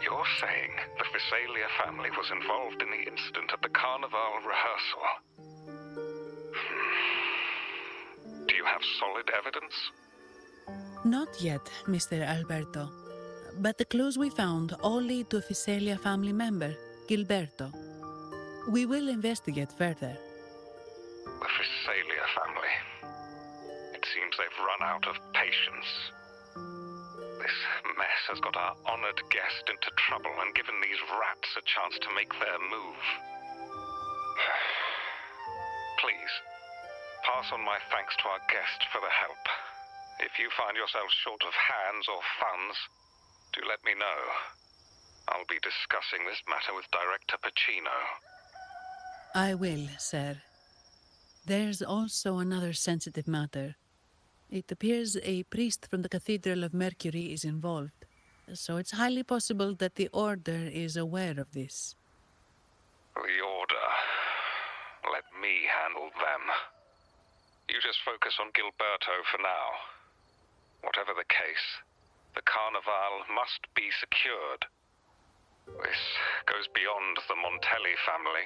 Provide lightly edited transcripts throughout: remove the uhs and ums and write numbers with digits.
You're saying the Visalia family was involved in the incident at the Carnival rehearsal? Do you have solid evidence? Not yet, Mr. Alberto. But the clues we found all lead to a Visalia family member, Gilberto. We will investigate further. The Visalia family. It seems they've run out of patience. This mess has got our honored guest into trouble and given these rats a chance to make their move. Please, pass on my thanks to our guest for the help. If you find yourself short of hands or funds, do let me know. I'll be discussing this matter with Director Pacino. I will, sir. There's also another sensitive matter. It appears a priest from the Cathedral of Mercury is involved, so it's highly possible that the Order is aware of this. The Order. Let me handle them. You just focus on Gilberto for now. Whatever the case, the Carnival must be secured. This goes beyond the Montelli family.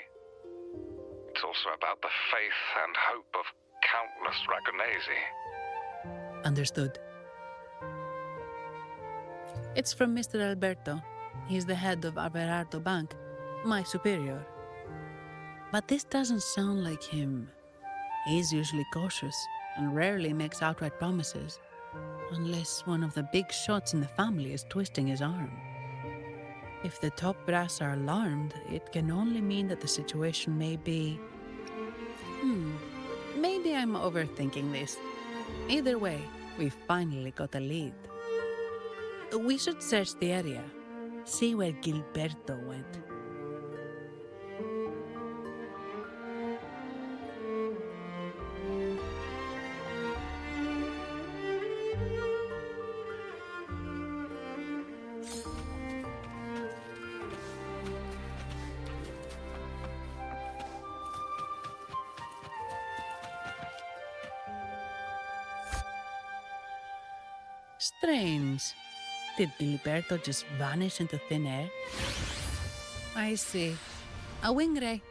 It's also about the faith and hope of countless Ragonesi. Understood. It's from Mr. Alberto. He's the head of Averardo Bank, my superior. But this doesn't sound like him. He's usually cautious and rarely makes outright promises, unless one of the big shots in the family is twisting his arm. If the top brass are alarmed, it can only mean that the situation may be... Maybe I'm overthinking this. Either way, we finally got a lead. We should search the area, see where Gilberto went. Strange. Did Gilberto just vanish into thin air? I see. A wing ray.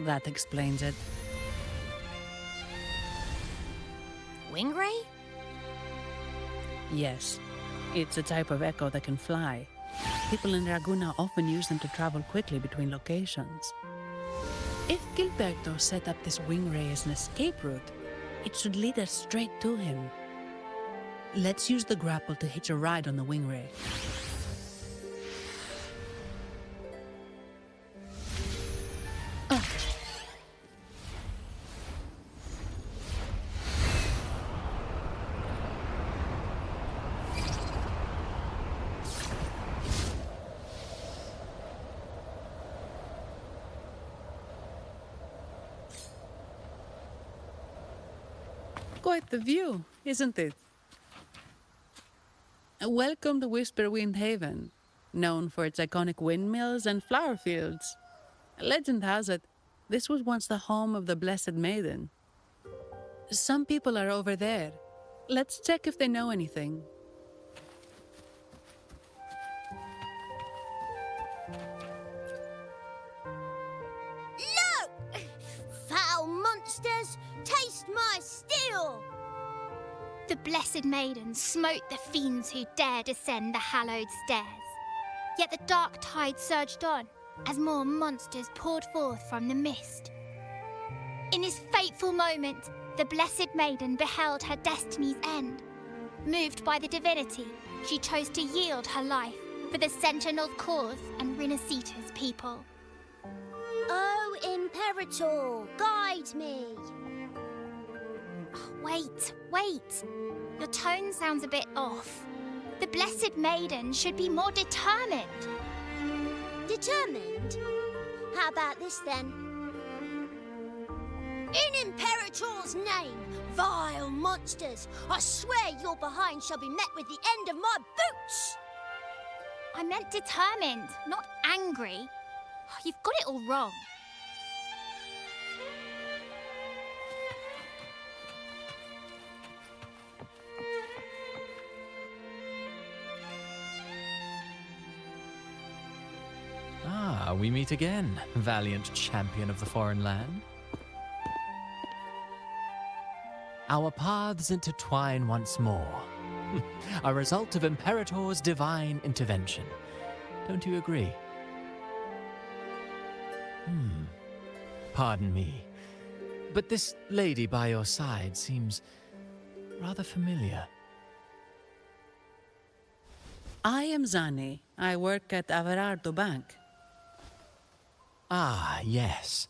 That explains it. Wing ray? Yes. It's a type of echo that can fly. People in Raguna often use them to travel quickly between locations. If Gilberto set up this wing ray as an escape route, it should lead us straight to him. Let's use the grapple to hitch a ride on the wing ray. Quite the view, isn't it? Welcome to Whisperwind Haven, known for its iconic windmills and flower fields. Legend has it, this was once the home of the Blessed Maiden. Some people are over there. Let's check if they know anything. Look! Foul monsters, taste my steel! The Blessed Maiden smote the fiends who dared ascend the hallowed stairs. Yet the dark tide surged on as more monsters poured forth from the mist. In this fateful moment, the Blessed Maiden beheld her destiny's end. Moved by the divinity, she chose to yield her life for the Sentinel's cause and Rinascita's people. Oh, Imperator, guide me! Wait. Your tone sounds a bit off. The Blessed Maiden should be more determined. Determined? How about this then? In Imperator's name, vile monsters, I swear your behind shall be met with the end of my boots! I meant determined, not angry. You've got it all wrong. we meet again, valiant champion of the foreign land. Our paths intertwine once more, a result of Imperator's divine intervention. Don't you agree? Pardon me, but this lady by your side seems rather familiar. I am Zani. I work at Averardo Bank. Ah, yes.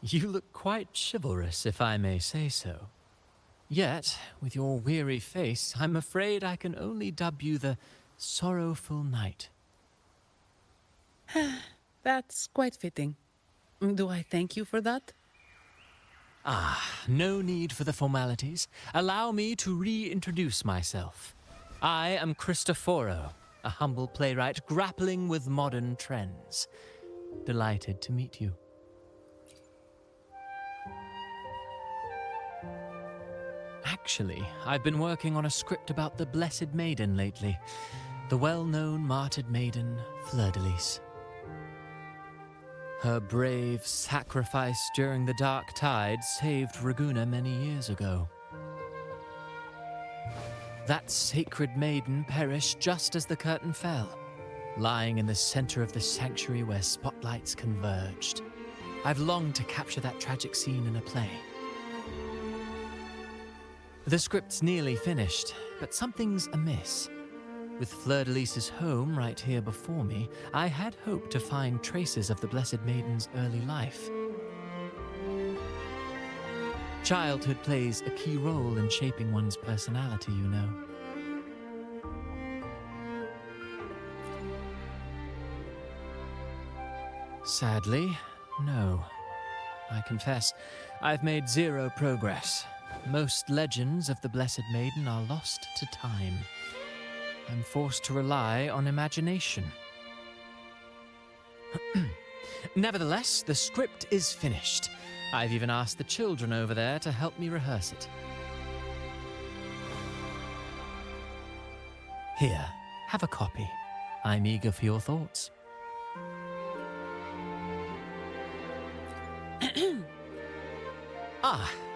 You look quite chivalrous, if I may say so. Yet, with your weary face, I'm afraid I can only dub you the Sorrowful Knight. That's quite fitting. Do I thank you for that? Ah, no need for the formalities. Allow me to reintroduce myself. I am Cristoforo, a humble playwright grappling with modern trends. Delighted to meet you. Actually, I've been working on a script about the Blessed Maiden lately. The well-known martyred maiden, Fleur-de-Lis. Her brave sacrifice during the Dark Tide saved Raguna many years ago. That sacred maiden perished just as the curtain fell, lying in the center of the sanctuary where spotlights converged. I've longed to capture that tragic scene in a play. The script's nearly finished, but something's amiss. With Fleur-de-Lis's home right here before me, I had hoped to find traces of the Blessed Maiden's early life. Childhood plays a key role in shaping one's personality, you know. Sadly, no. I confess, I've made zero progress. Most legends of the Blessed Maiden are lost to time. I'm forced to rely on imagination. Nevertheless, the script is finished. I've even asked the children over there to help me rehearse it. Here, have a copy. I'm eager for your thoughts.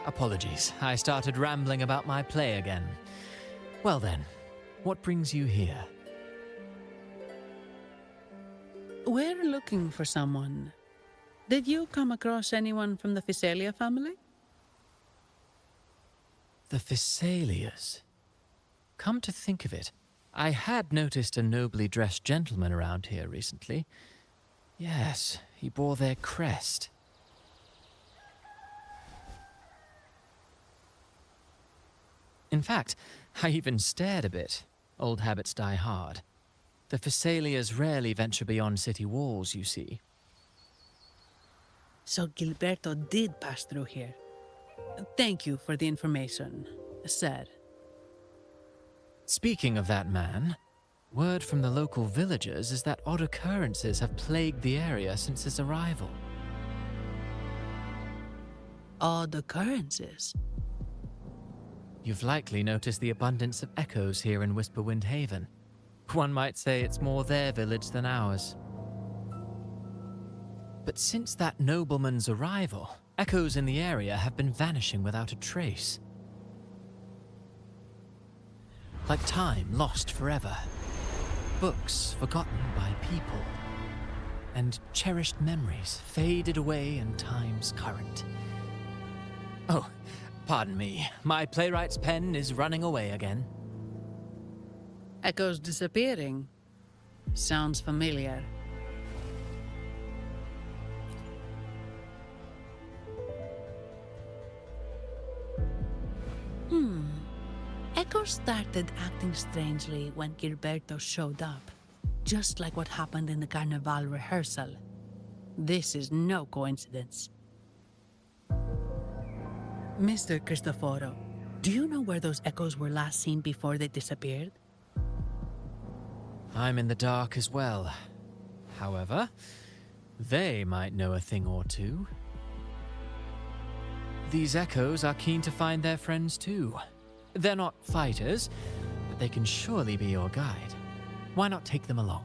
Apologies. I started rambling about my play again. Well then, what brings you here? We're looking for someone. Did you come across anyone from the Physalia family? The Physalias. Come to think of it, I had noticed a nobly dressed gentleman around here recently. Yes, he bore their crest. In fact, I even stared a bit. Old habits die hard. The Physalias rarely venture beyond city walls, you see. So Gilberto did pass through here. Thank you for the information, sir. Speaking of that man, word from the local villagers is that odd occurrences have plagued the area since his arrival. Odd occurrences? You've likely noticed the abundance of echoes here in Whisperwind Haven. One might say it's more their village than ours. But since that nobleman's arrival, echoes in the area have been vanishing without a trace. Like time lost forever. Books forgotten by people. And cherished memories faded away in time's current. Oh, pardon me. My playwright's pen is running away again. Echoes disappearing. Sounds familiar. Echoes started acting strangely when Gilberto showed up. Just like what happened in the Carnival rehearsal. This is no coincidence. Mr. Cristoforo, do you know where those echoes were last seen before they disappeared? I'm in the dark as well. However, they might know a thing or two. These echoes are keen to find their friends too. They're not fighters, but they can surely be your guide. Why not take them along?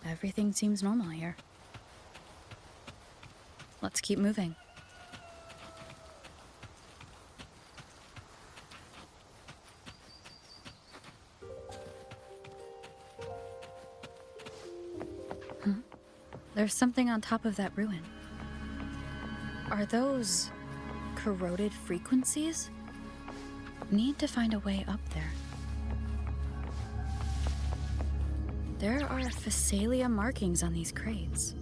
Everything seems normal here. Let's keep moving. There's something on top of that ruin. Are those corroded frequencies? Need to find a way up there. There are Physalia markings on these crates.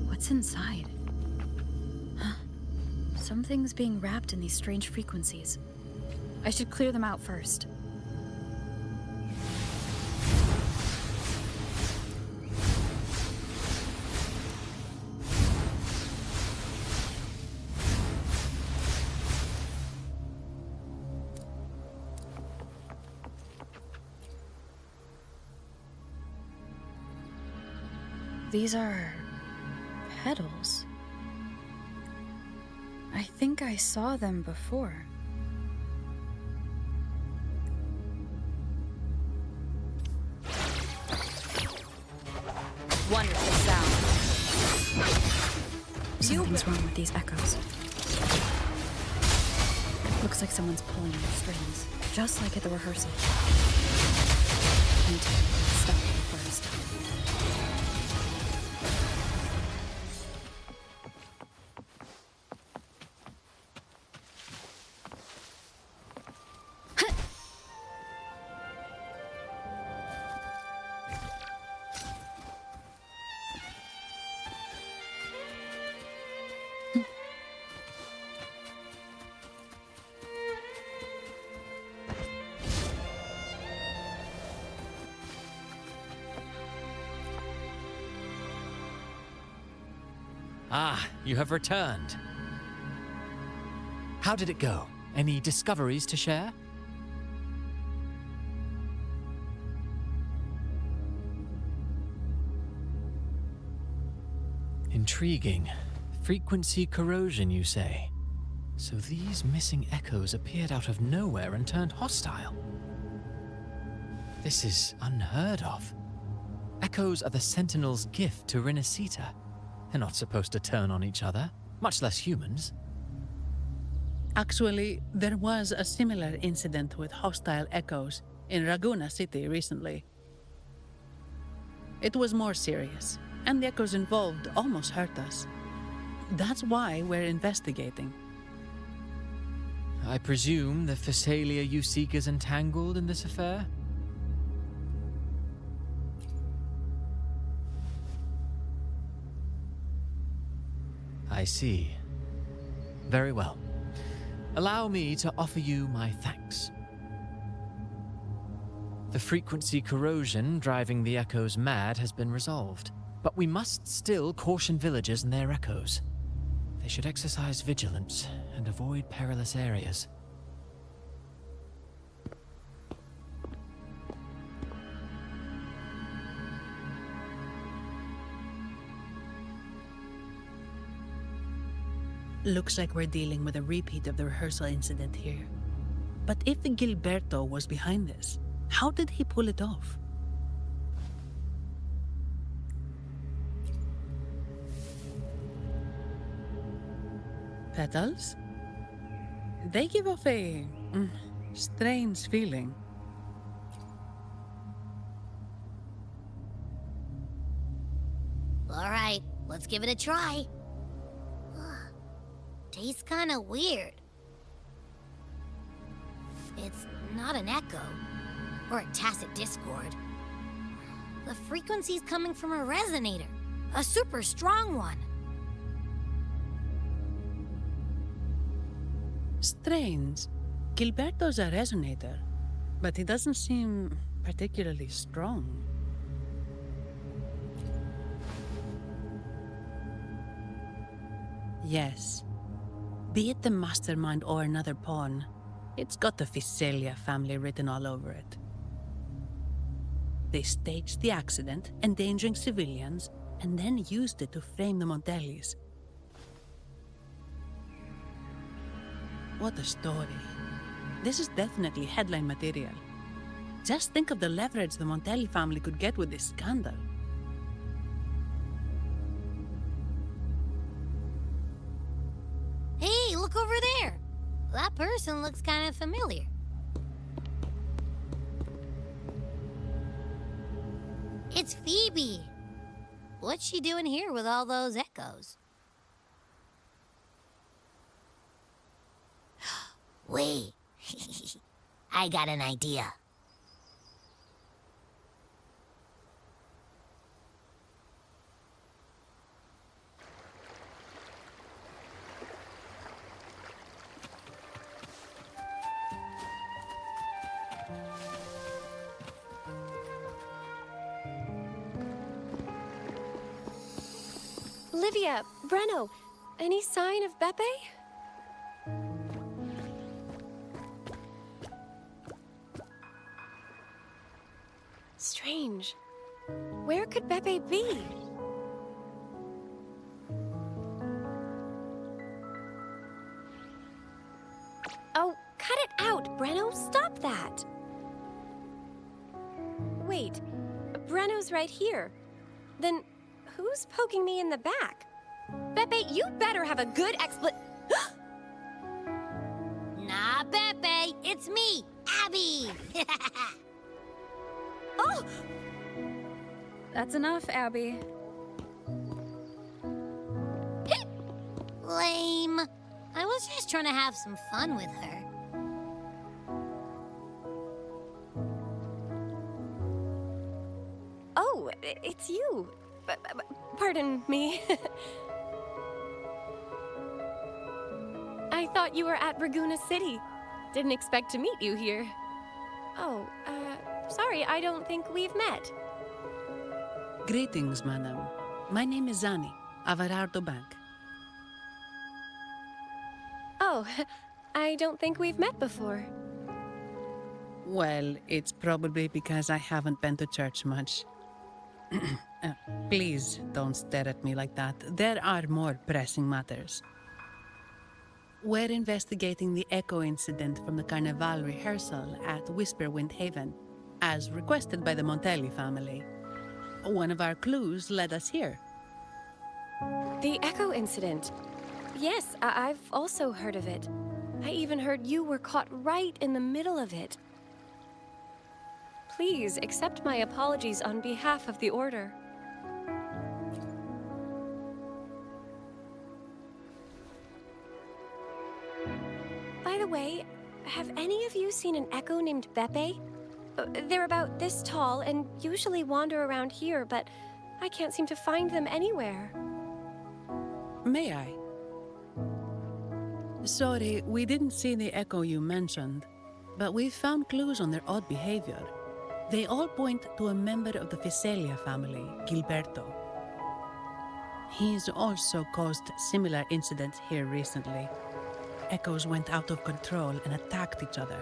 What's inside? Something's being wrapped in these strange frequencies. I should clear them out first. These are petals. I think I saw them before. Wonderful sound. Something's wrong with these echoes. Looks like someone's pulling on the strings, just like at the rehearsal. Need to stop them first. Ah, you have returned. How did it go? Any discoveries to share? Intriguing. Frequency corrosion, you say? So these missing echoes appeared out of nowhere and turned hostile. This is unheard of. Echoes are the Sentinel's gift to Rinascita. They're not supposed to turn on each other, much less humans. Actually, there was a similar incident with hostile echoes in Raguna City recently. It was more serious, and the echoes involved almost hurt us. That's why we're investigating. I presume the Physalia you seek is entangled in this affair? I see. Very well. Allow me to offer you my thanks. The frequency corrosion driving the echoes mad has been resolved, but we must still caution villagers and their echoes. They should exercise vigilance and avoid perilous areas. Looks like we're dealing with a repeat of the rehearsal incident here. But if Gilberto was behind this, how did he pull it off? Petals? They give off a strange feeling. All right, let's give it a try. Tastes kind of weird. It's not an echo or a tacit discord. The frequency's coming from a resonator, a super strong one. Strange. Gilberto's a resonator, but he doesn't seem particularly strong. Yes. Be it the mastermind or another pawn, it's got the Physalia family written all over it. They staged the accident, endangering civilians, and then used it to frame the Montellis. What a story. This is definitely headline material. Just think of the leverage the Montelli family could get with this scandal. person looks kind of familiar. It's Phoebe. What's she doing here with all those echoes? Wait. I got an idea. Olivia, Breno, any sign of Beppe? Strange. Where could Beppe be? Oh, cut it out, Breno. Stop that. Wait, Breno's right here. Then who's poking me in the back? Beppe, you better have a good Nah, Beppe, it's me, Abby. Oh! That's enough, Abby. Lame. I was just trying to have some fun with her. Oh, it's you. Pardon me. I thought you were at Raguna City. Didn't expect to meet you here. Oh, sorry, I don't think we've met. Greetings, madam. My name is Zani, Averardo Bank. Oh, I don't think we've met before. Well, it's probably because I haven't been to church much. Please don't stare at me like that. There are more pressing matters. We're investigating the echo incident from the Carnival rehearsal at Whisperwind Haven, as requested by the Montelli family. One of our clues led us here. The Echo incident. Yes, I've also heard of it. I even heard you were caught right in the middle of it. Please accept my apologies on behalf of the Order. By the way, have any of you seen an echo named Beppe? They're about this tall and usually wander around here, but I can't seem to find them anywhere. May I? Sorry, we didn't see the echo you mentioned, but we've found clues on their odd behavior. They all point to a member of the Visalia family, Gilberto. He's also caused similar incidents here recently. Echoes went out of control and attacked each other.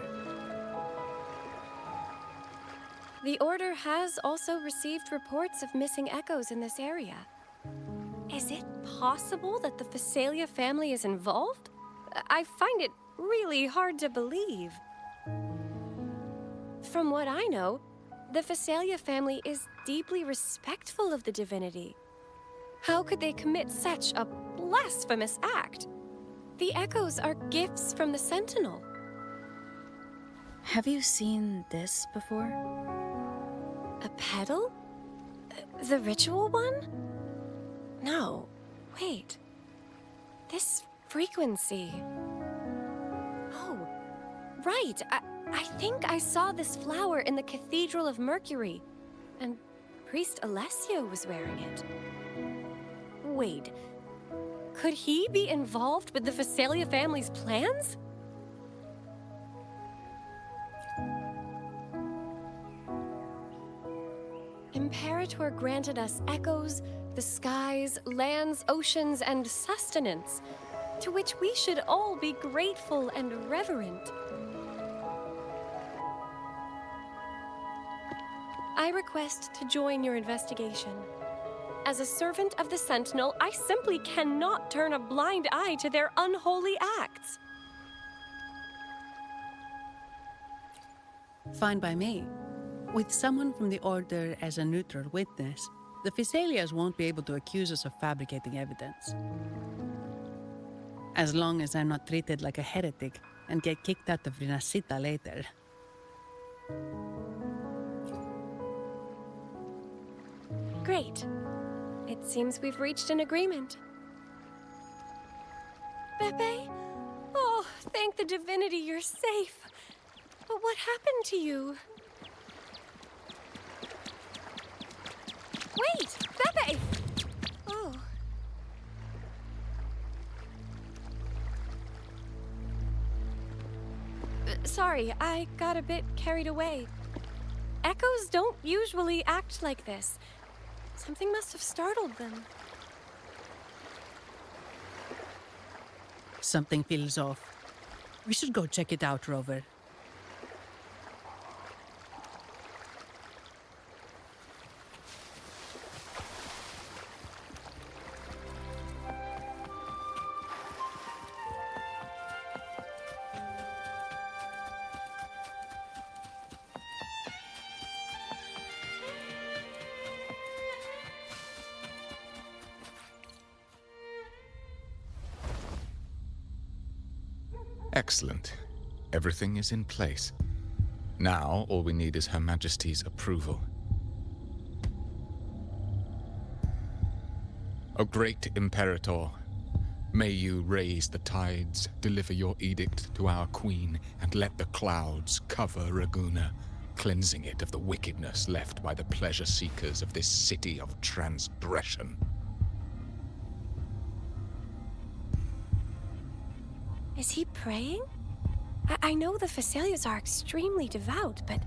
The Order has also received reports of missing echoes in this area. Is it possible that the Visalia family is involved? I find it really hard to believe. From what I know, the Visalia family is deeply respectful of the divinity. How could they commit such a blasphemous act? The echoes are gifts from the Sentinel. Have you seen this before? A pedal? The ritual one? No. Wait. This frequency. Oh, right. I think I saw this flower in the Cathedral of Mercury, and Priest Alessio was wearing it. Wait. Could he be involved with the Visalia family's plans? Imperator granted us echoes, the skies, lands, oceans, and sustenance, to which we should all be grateful and reverent. I request to join your investigation. As a servant of the Sentinel, I simply cannot turn a blind eye to their unholy acts. Fine by me. With someone from the Order as a neutral witness, the Visalias won't be able to accuse us of fabricating evidence. As long as I'm not treated like a heretic, and get kicked out of Rinascita later. Great. It seems we've reached an agreement. Pepe? Oh, thank the divinity you're safe. But what happened to you? Wait! Pepe! Oh. Sorry, I got a bit carried away. Echoes don't usually act like this. Something must have startled them. Something feels off. We should go check it out, Rover. Excellent. Everything is in place. Now, all we need is Her Majesty's approval. O great Imperator, may you raise the tides, deliver your edict to our queen, and let the clouds cover Raguna, cleansing it of the wickedness left by the pleasure-seekers of this city of transgression. Is he praying? I know the Phasalias are extremely devout, but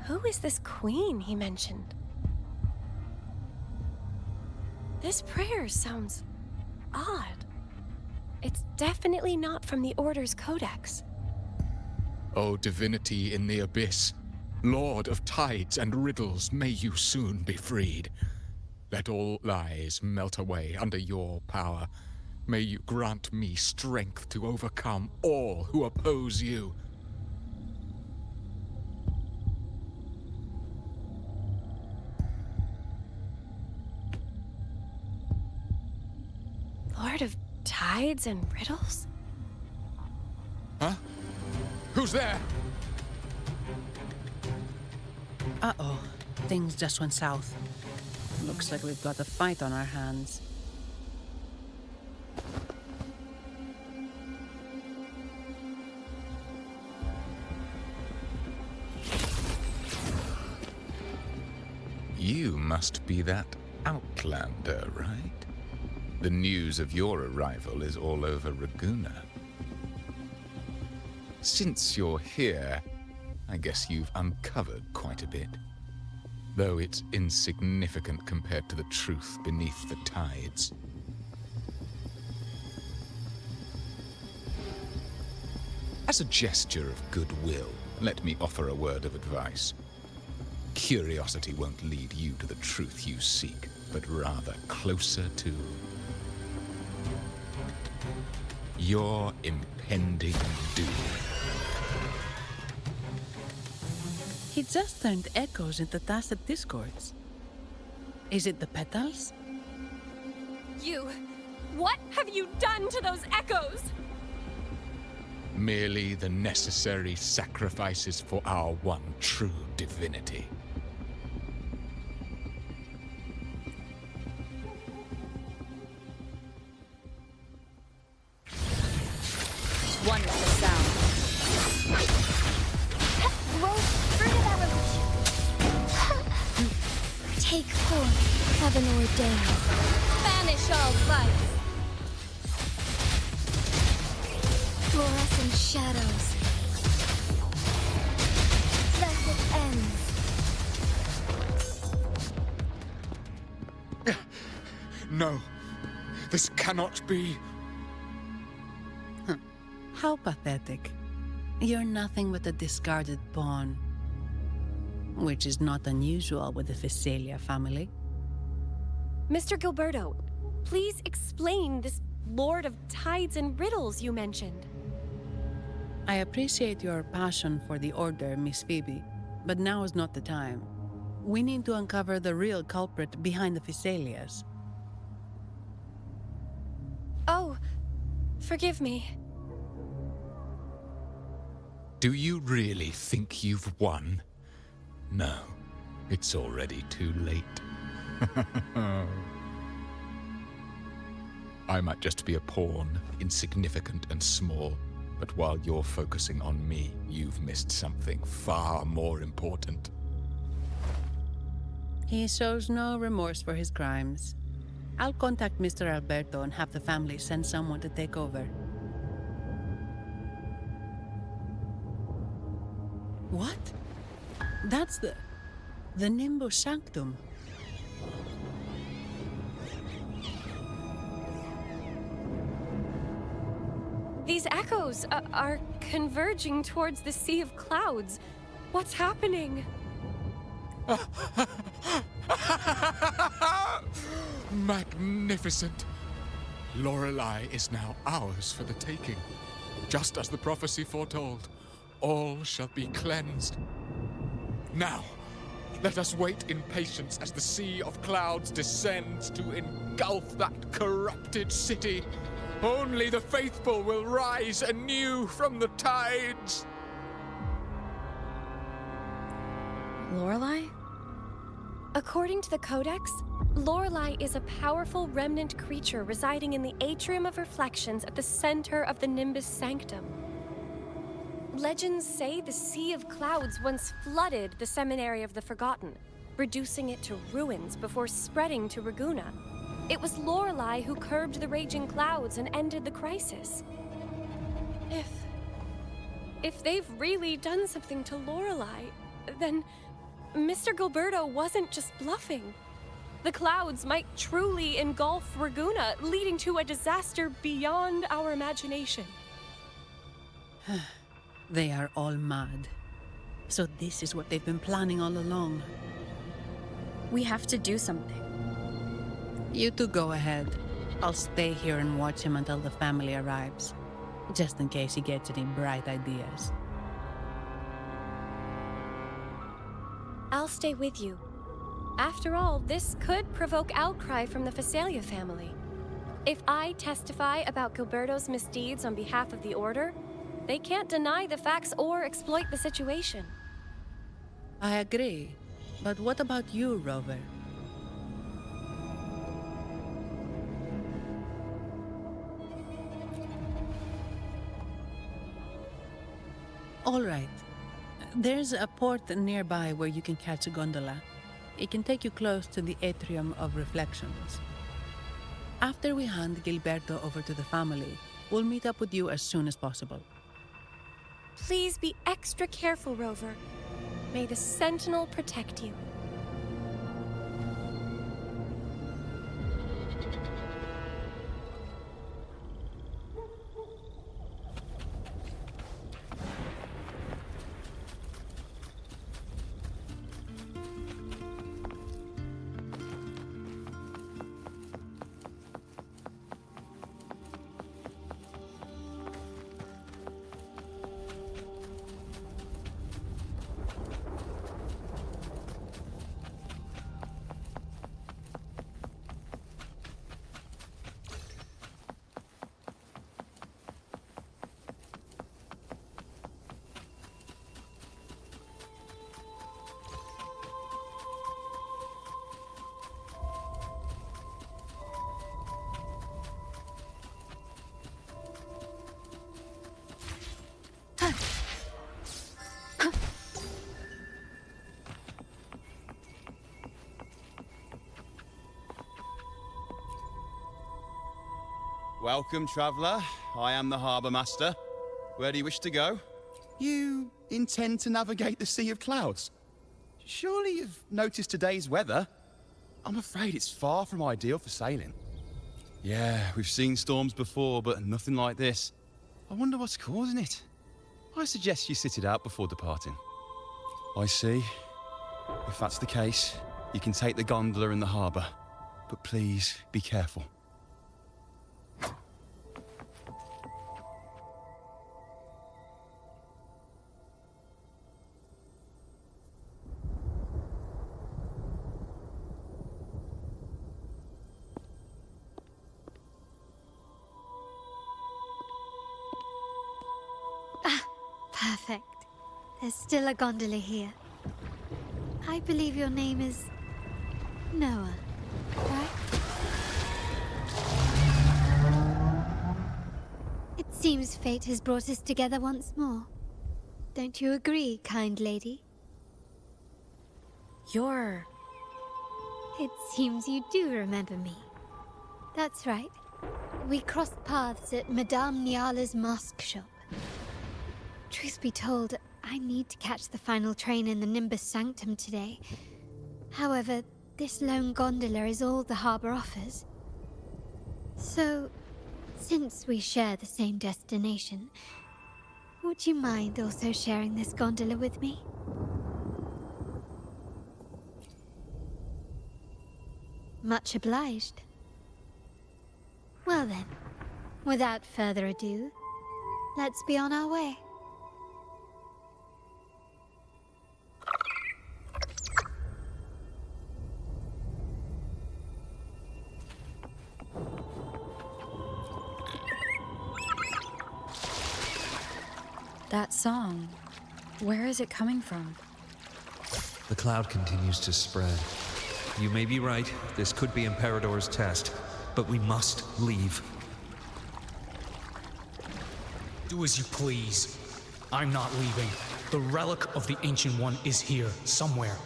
who is this queen he mentioned? This prayer sounds odd. It's definitely not from the Order's codex. O divinity in the abyss, Lord of tides and riddles, may you soon be freed. Let all lies melt away under your power. May you grant me strength to overcome all who oppose you. Lord of tides and riddles? Huh? Who's there? Uh-oh. Things just went south. Looks like we've got a fight on our hands. You must be that outlander, right? The news of your arrival is all over Raguna. Since you're here, I guess you've uncovered quite a bit. Though it's insignificant compared to the truth beneath the tides. As a gesture of goodwill, let me offer a word of advice. Curiosity won't lead you to the truth you seek, but rather closer to your impending doom. He just turned echoes into tacit discords. Is it the petals? You... What have you done to those echoes? Merely the necessary sacrifices for our one true divinity. One with the sound. Roll through that revolution. Take forth, heaven ordained. Banish all vice. Fluorescent shadows. Blessed ends. No, this cannot be. How pathetic. You're nothing but a discarded pawn. Which is not unusual with the Phasalia family. Mr. Gilberto, please explain this Lord of Tides and Riddles you mentioned. I appreciate your passion for the Order, Miss Phoebe, but now is not the time. We need to uncover the real culprit behind the Phasalias. Oh, forgive me. Do you really think you've won? No, it's already too late. I might just be a pawn, insignificant and small, but while you're focusing on me, you've missed something far more important. He shows no remorse for his crimes. I'll contact Mr. Alberto and have the family send someone to take over. What? That's the Nimbus Sanctum. These echoes are converging towards the Sea of Clouds. What's happening? Magnificent! Lorelei is now ours for the taking. Just as the prophecy foretold, all shall be cleansed. Now, let us wait in patience as the Sea of Clouds descends to engulf that corrupted city. Only the faithful will rise anew from the tides. Lorelei? According to the Codex, Lorelei is a powerful remnant creature residing in the Atrium of Reflections at the center of the Nimbus Sanctum. Legends say the Sea of Clouds once flooded the Seminary of the Forgotten, reducing it to ruins before spreading to Raguna. It was Lorelei who curbed the raging clouds and ended the crisis. If they've really done something to Lorelei, then Mr. Gilberto wasn't just bluffing. The clouds might truly engulf Raguna, leading to a disaster beyond our imagination. They are all mad. So this is what they've been planning all along. We have to do something. You two go ahead. I'll stay here and watch him until the family arrives, just in case he gets any bright ideas. I'll stay with you. After all, this could provoke outcry from the Phasalia family. If I testify about Gilberto's misdeeds on behalf of the Order, they can't deny the facts or exploit the situation. I agree. But what about you, Rover? All right. There's a port nearby where you can catch a gondola. It can take you close to the Atrium of Reflections. After we hand Gilberto over to the family, we'll meet up with you as soon as possible. Please be extra careful, Rover. May the Sentinel protect you. Welcome, traveller. I am the Harbour Master. Where do you wish to go? You intend to navigate the Sea of Clouds? Surely you've noticed today's weather? I'm afraid it's far from ideal for sailing. Yeah, we've seen storms before, but nothing like this. I wonder what's causing it. I suggest you sit it out before departing. I see. If that's the case, you can take the gondola in the harbour. But please, be careful. Perfect. There's still a gondola here. I believe your name is Noah, right? It seems fate has brought us together once more. Don't you agree, kind lady? You're... It seems you do remember me. That's right. We crossed paths at Madame Niala's mask shop. Truth be told, I need to catch the final train in the Nimbus Sanctum today. However, this lone gondola is all the harbor offers. So, since we share the same destination, would you mind also sharing this gondola with me? Much obliged. Well then, without further ado, let's be on our way. That song, where is it coming from? The cloud continues to spread. You may be right, this could be Imperador's test, but we must leave. Do as you please. I'm not leaving. The relic of the Ancient One is here, somewhere.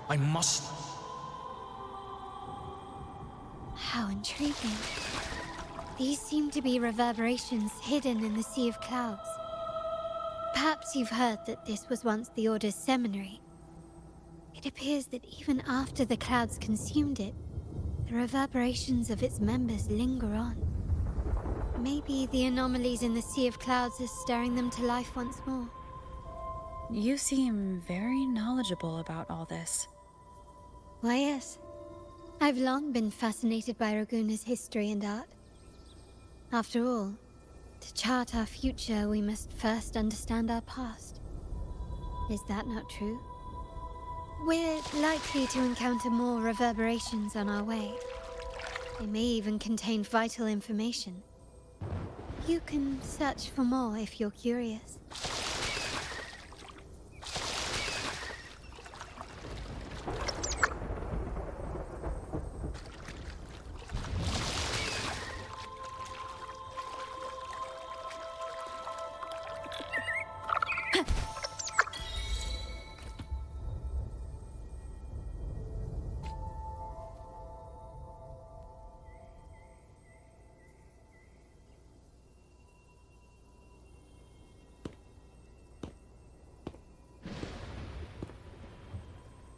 I must... How intriguing. These seem to be reverberations hidden in the Sea of Clouds. Perhaps you've heard that this was once the Order's seminary. It appears that even after the clouds consumed it, the reverberations of its members linger on. Maybe the anomalies in the Sea of Clouds are stirring them to life once more. You seem very knowledgeable about all this. Why, yes. I've long been fascinated by Raguna's history and art. After all, to chart our future, we must first understand our past. Is that not true? We're likely to encounter more reverberations on our way. They may even contain vital information. You can search for more if you're curious.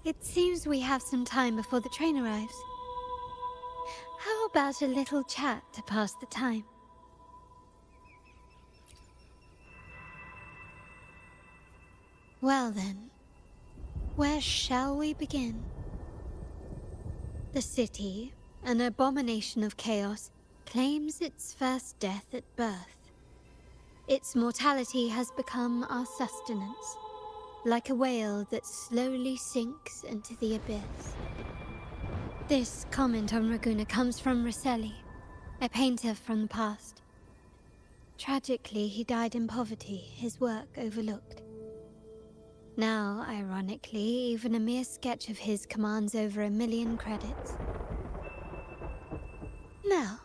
It seems we have some time before the train arrives. How about a little chat to pass the time? Well then, where shall we begin? The city, an abomination of chaos, claims its first death at birth. Its mortality has become our sustenance, like a whale that slowly sinks into the abyss. This comment on Raguna comes from Rosselli, a painter from the past. Tragically, he died in poverty, his work overlooked. Now, ironically, even a mere sketch of his commands over 1 million credits. Now,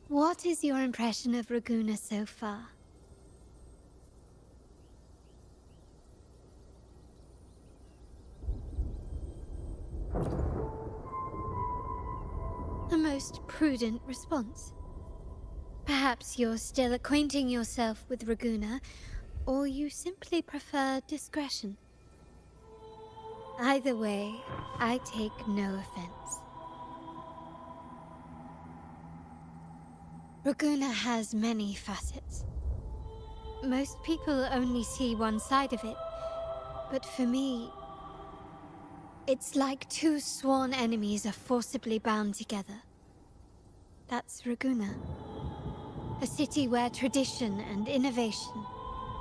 what is your impression of Raguna so far? A most prudent response. Perhaps you're still acquainting yourself with Raguna, or you simply prefer discretion. Either way, I take no offense. Raguna has many facets. Most people only see one side of it, but for me, it's like two sworn enemies are forcibly bound together. That's Raguna. A city where tradition and innovation,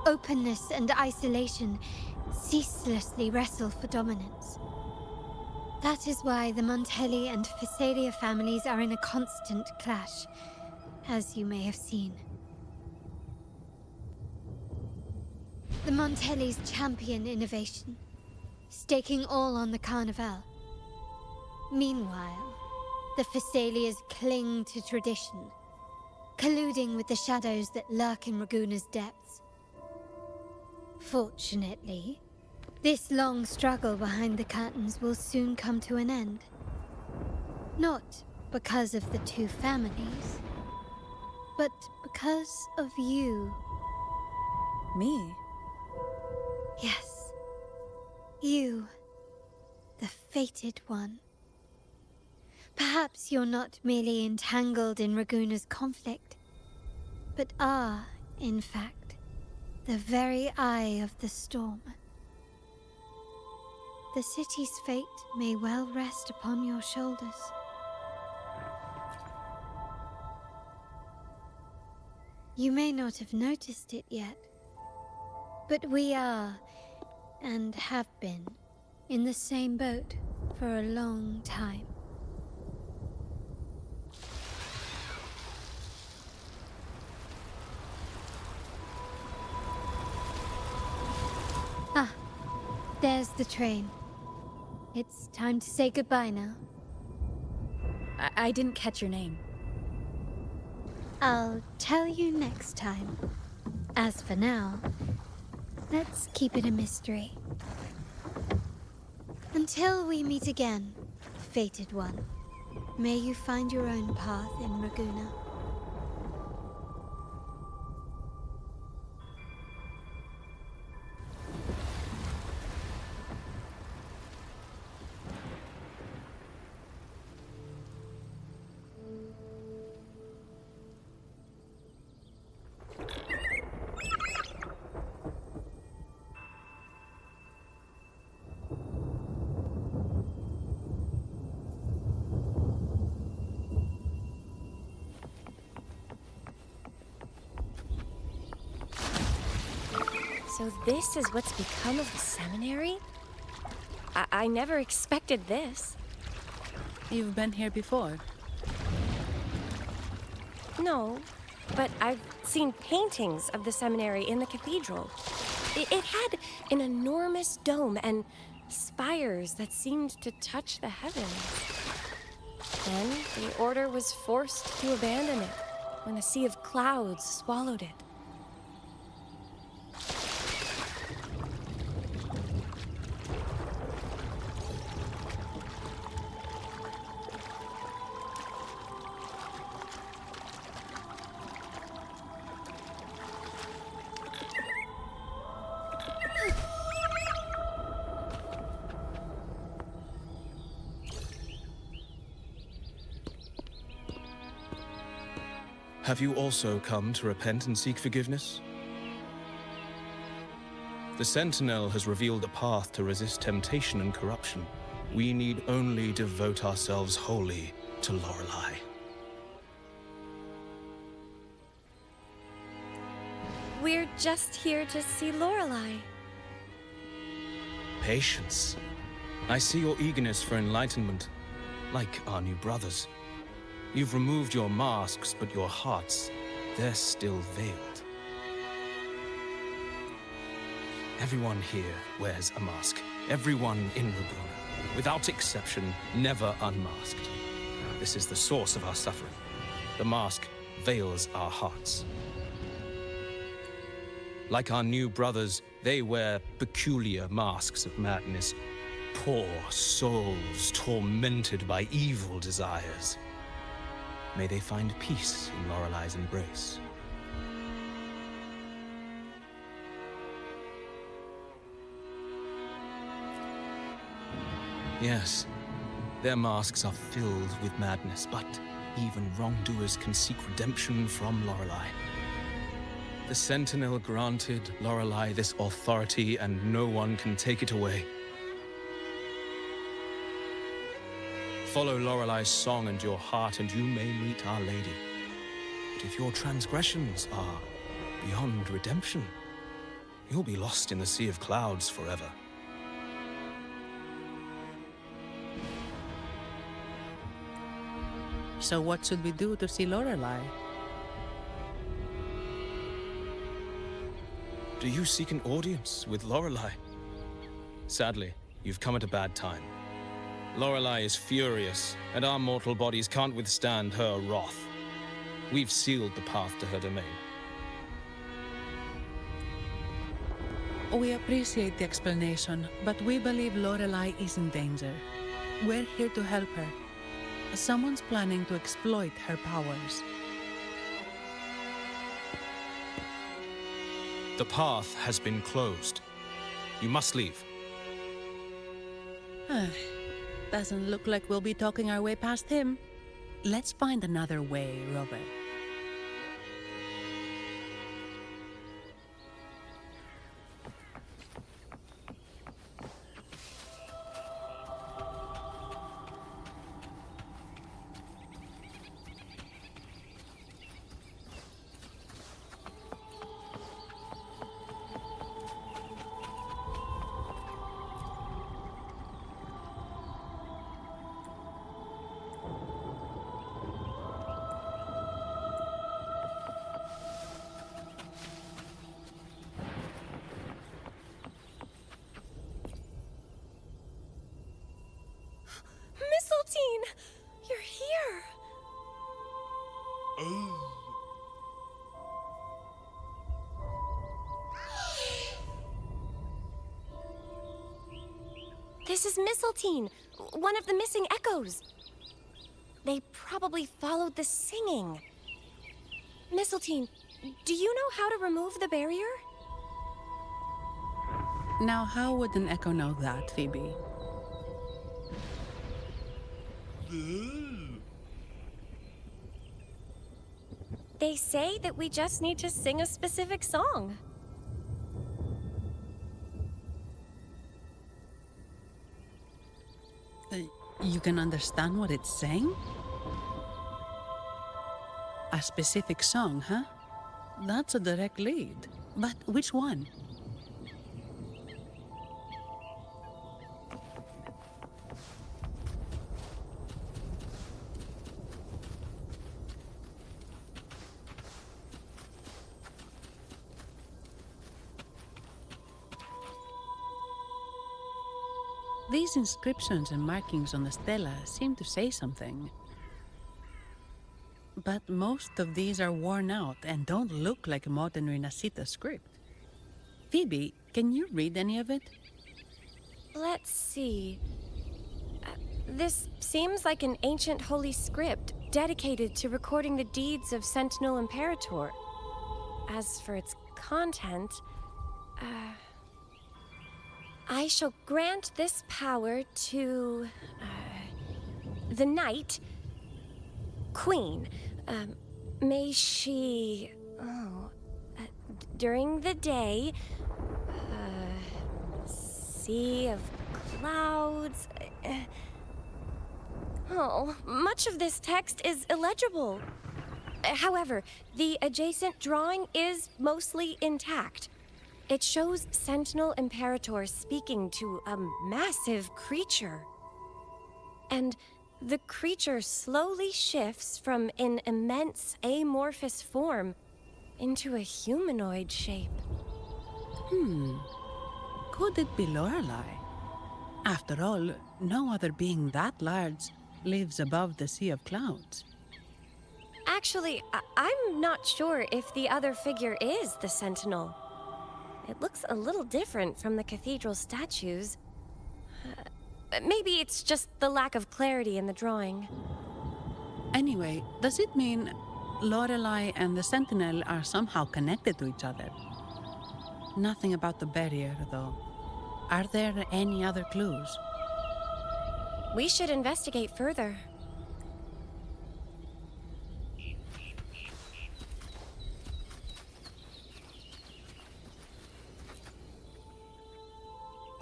openness and isolation ceaselessly wrestle for dominance. That is why the Montelli and Phasalia families are in a constant clash, as you may have seen. The Montellis champion innovation, staking all on the Carnival. Meanwhile, the Phassalias cling to tradition, colluding with the shadows that lurk in Raguna's depths. Fortunately, this long struggle behind the curtains will soon come to an end. Not because of the two families, but because of you. Me? Yes. You. The fated one. Perhaps you're not merely entangled in Raguna's conflict, but are, in fact, the very eye of the storm. The city's fate may well rest upon your shoulders. You may not have noticed it yet, but we are, and have been, in the same boat for a long time. Ah, there's the train. It's time to say goodbye now. I didn't catch your name. I'll tell you next time. As for now, let's keep it a mystery. Until we meet again, fated one, may you find your own path in Raguna. So this is what's become of the seminary? I never expected this. You've been here before? No, but I've seen paintings of the seminary in the cathedral. It had an enormous dome and spires that seemed to touch the heavens. Then the order was forced to abandon it when a sea of clouds swallowed it. Have you also come to repent and seek forgiveness? The Sentinel has revealed a path to resist temptation and corruption. We need only devote ourselves wholly to Lorelei. We're just here to see Lorelei. Patience. I see your eagerness for enlightenment, like our new brothers. You've removed your masks, but your hearts, they're still veiled. Everyone here wears a mask. Everyone in Raguna, without exception, never unmasked. This is the source of our suffering. The mask veils our hearts. Like our new brothers, they wear peculiar masks of madness. Poor souls tormented by evil desires. May they find peace in Lorelei's embrace. Yes, their masks are filled with madness, but even wrongdoers can seek redemption from Lorelei. The Sentinel granted Lorelei this authority, and no one can take it away. Follow Lorelei's song and your heart, and you may meet Our Lady. But if your transgressions are beyond redemption, you'll be lost in the sea of clouds forever. So what should we do to see Lorelei? Do you seek an audience with Lorelei? Sadly, you've come at a bad time. Lorelei is furious, and our mortal bodies can't withstand her wrath. We've sealed the path to her domain. We appreciate the explanation, but we believe Lorelei is in danger. We're here to help her. Someone's planning to exploit her powers. The path has been closed. You must leave. Doesn't look like we'll be talking our way past him. Let's find another way, Rover. You're here! This is Mistletoe, one of the missing echoes. They probably followed the singing. Mistletoe, do you know how to remove the barrier? Now, how would an echo know that, Phoebe? They say that we just need to sing a specific song. You can understand what it's saying? A specific song, huh? That's a direct lead. But which one? These inscriptions and markings on the stela seem to say something. But most of these are worn out and don't look like a modern Rinascita script. Phoebe, can you read any of it? Let's see. This seems like an ancient holy script dedicated to recording the deeds of Sentinel Imperator. As for its content, I shall grant this power to the Knight Queen. May she, during the day, sea of clouds. Much of this text is illegible. However, the adjacent drawing is mostly intact. It shows Sentinel Imperator speaking to a massive creature. And the creature slowly shifts from an immense amorphous form into a humanoid shape. Could it be Lorelei? After all, no other being that large lives above the sea of clouds. Actually, I'm not sure if the other figure is the Sentinel. It looks a little different from the cathedral statues. Maybe it's just the lack of clarity in the drawing. Anyway, does it mean Lorelei and the Sentinel are somehow connected to each other? Nothing about the barrier, though. Are there any other clues? We should investigate further.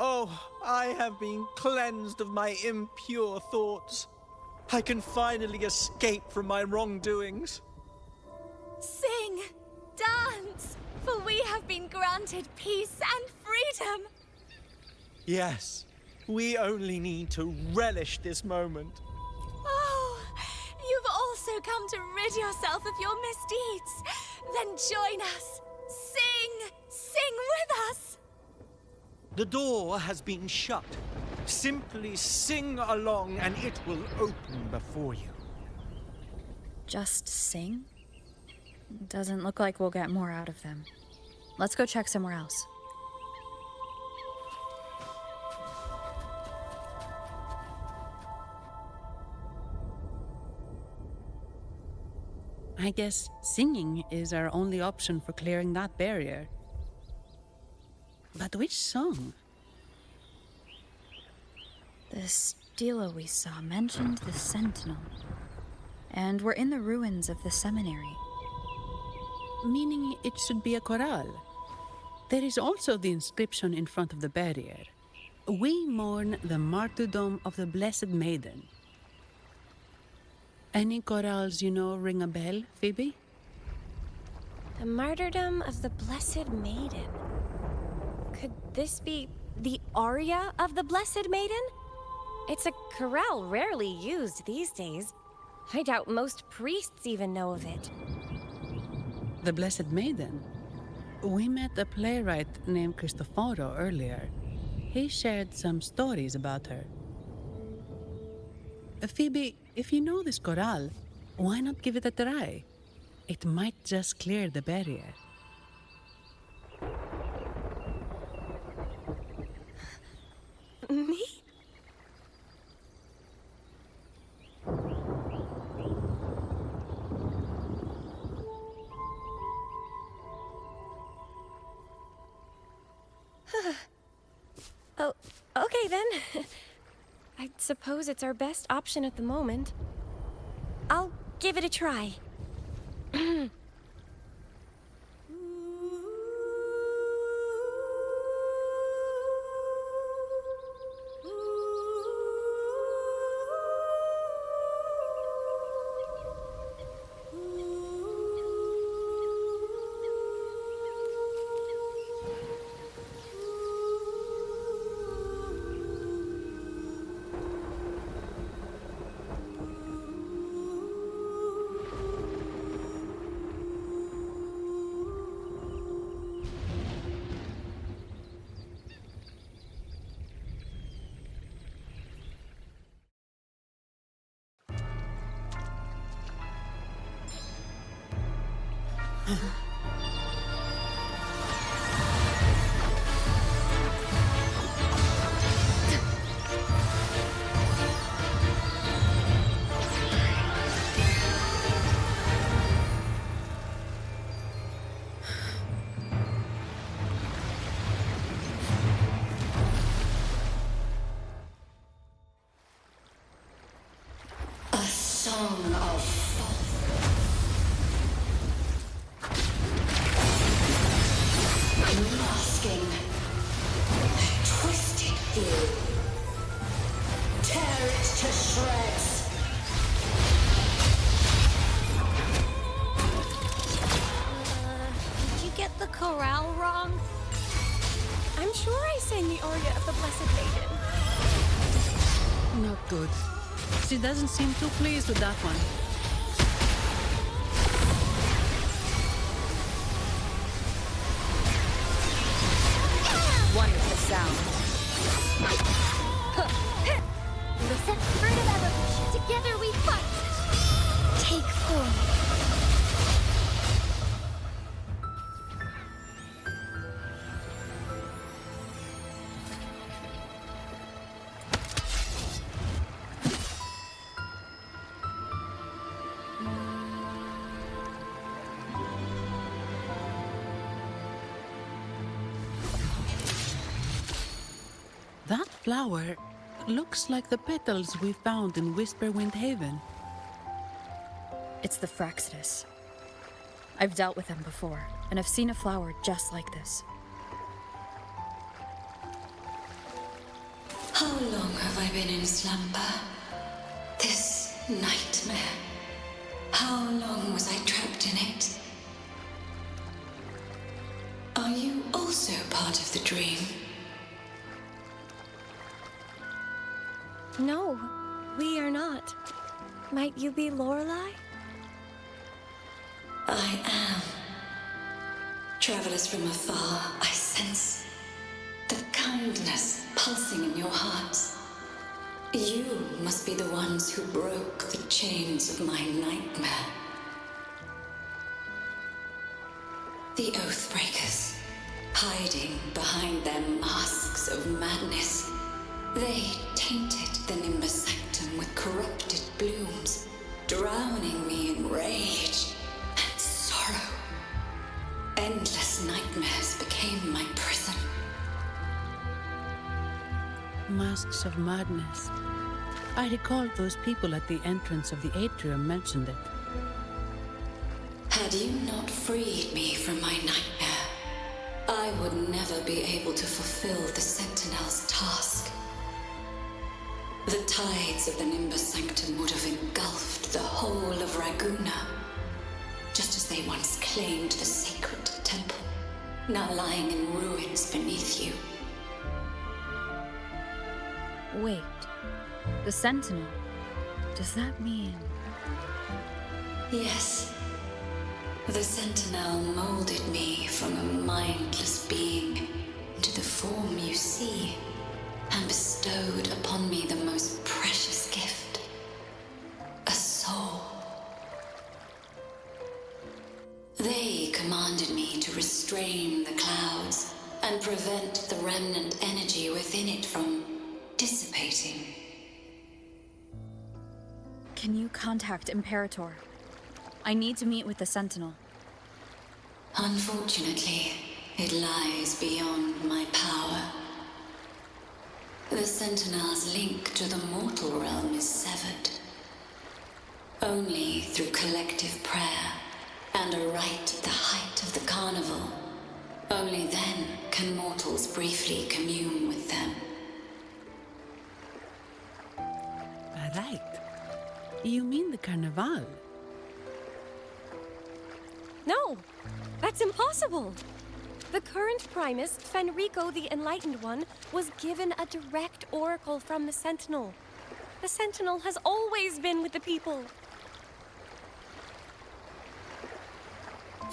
Oh, I have been cleansed of my impure thoughts. I can finally escape from my wrongdoings. Sing, dance, for we have been granted peace and freedom. Yes, we only need to relish this moment. Oh, you've also come to rid yourself of your misdeeds. Then join us. Sing, sing with us? The door has been shut. Simply sing along and it will open before you. Just sing? Doesn't look like we'll get more out of them. Let's go check somewhere else. I guess singing is our only option for clearing that barrier. But which song? The stela we saw mentioned the Sentinel. And we're in the ruins of the seminary. Meaning it should be a chorale. There is also the inscription in front of the barrier. We mourn the martyrdom of the Blessed Maiden. Any chorales you know ring a bell, Phoebe? The martyrdom of the Blessed Maiden. Could this be the aria of the Blessed Maiden? It's a chorale rarely used these days. I doubt most priests even know of it. The Blessed Maiden? We met a playwright named Cristoforo earlier. He shared some stories about her. Phoebe, if you know this chorale, why not give it a try? It might just clear the barrier. Me? Oh, okay then. I suppose it's our best option at the moment. I'll give it a try. Song of masking a twisted view. Tear it to shreds. Did you get the chorale wrong? I'm sure I sang the aria of the Blessed Maiden. Not good. She doesn't seem too pleased with that one. Wonderful sound. Listen, fruit of evolution. Together we fight. Take form. That flower looks like the petals we found in Whisperwind Haven. It's the Fraxidus. I've dealt with them before, and I've seen a flower just like this. How long have I been in slumber? This nightmare. How long was I trapped in it? Are you also part of the dream? No, we are not. Might you be Lorelei? I am. Travelers from afar, I sense the kindness pulsing in your hearts. You must be the ones who broke the chains of my nightmare. The Oathbreakers, hiding behind their masks of madness. They tainted the Nimbus Sanctum with corrupted blooms, drowning me in rage and sorrow. Endless nightmares became my prison. Masks of madness. I recall those people at the entrance of the atrium mentioned it. Had you not freed me from my nightmare, I would never be able to fulfill the Sentinel's task. The tides of the Nimbus Sanctum would have engulfed the whole of Raguna, just as they once claimed the sacred temple, now lying in ruins beneath you. Wait, the Sentinel? Does that mean... Yes. The Sentinel molded me from a mindless being into the form you see, and bestowed upon me the most precious gift, a soul. They commanded me to restrain the clouds and prevent the remnant energy within it from dissipating. Can you contact Imperator? I need to meet with the Sentinel. Unfortunately, it lies beyond my power. The Sentinel's link to the mortal realm is severed. Only through collective prayer and a rite at the height of the carnival, only then can mortals briefly commune with them. Right. You mean the Carnival? No, that's impossible. The current Primus, Fenrico the Enlightened One, was given a direct oracle from the Sentinel. The Sentinel has always been with the people.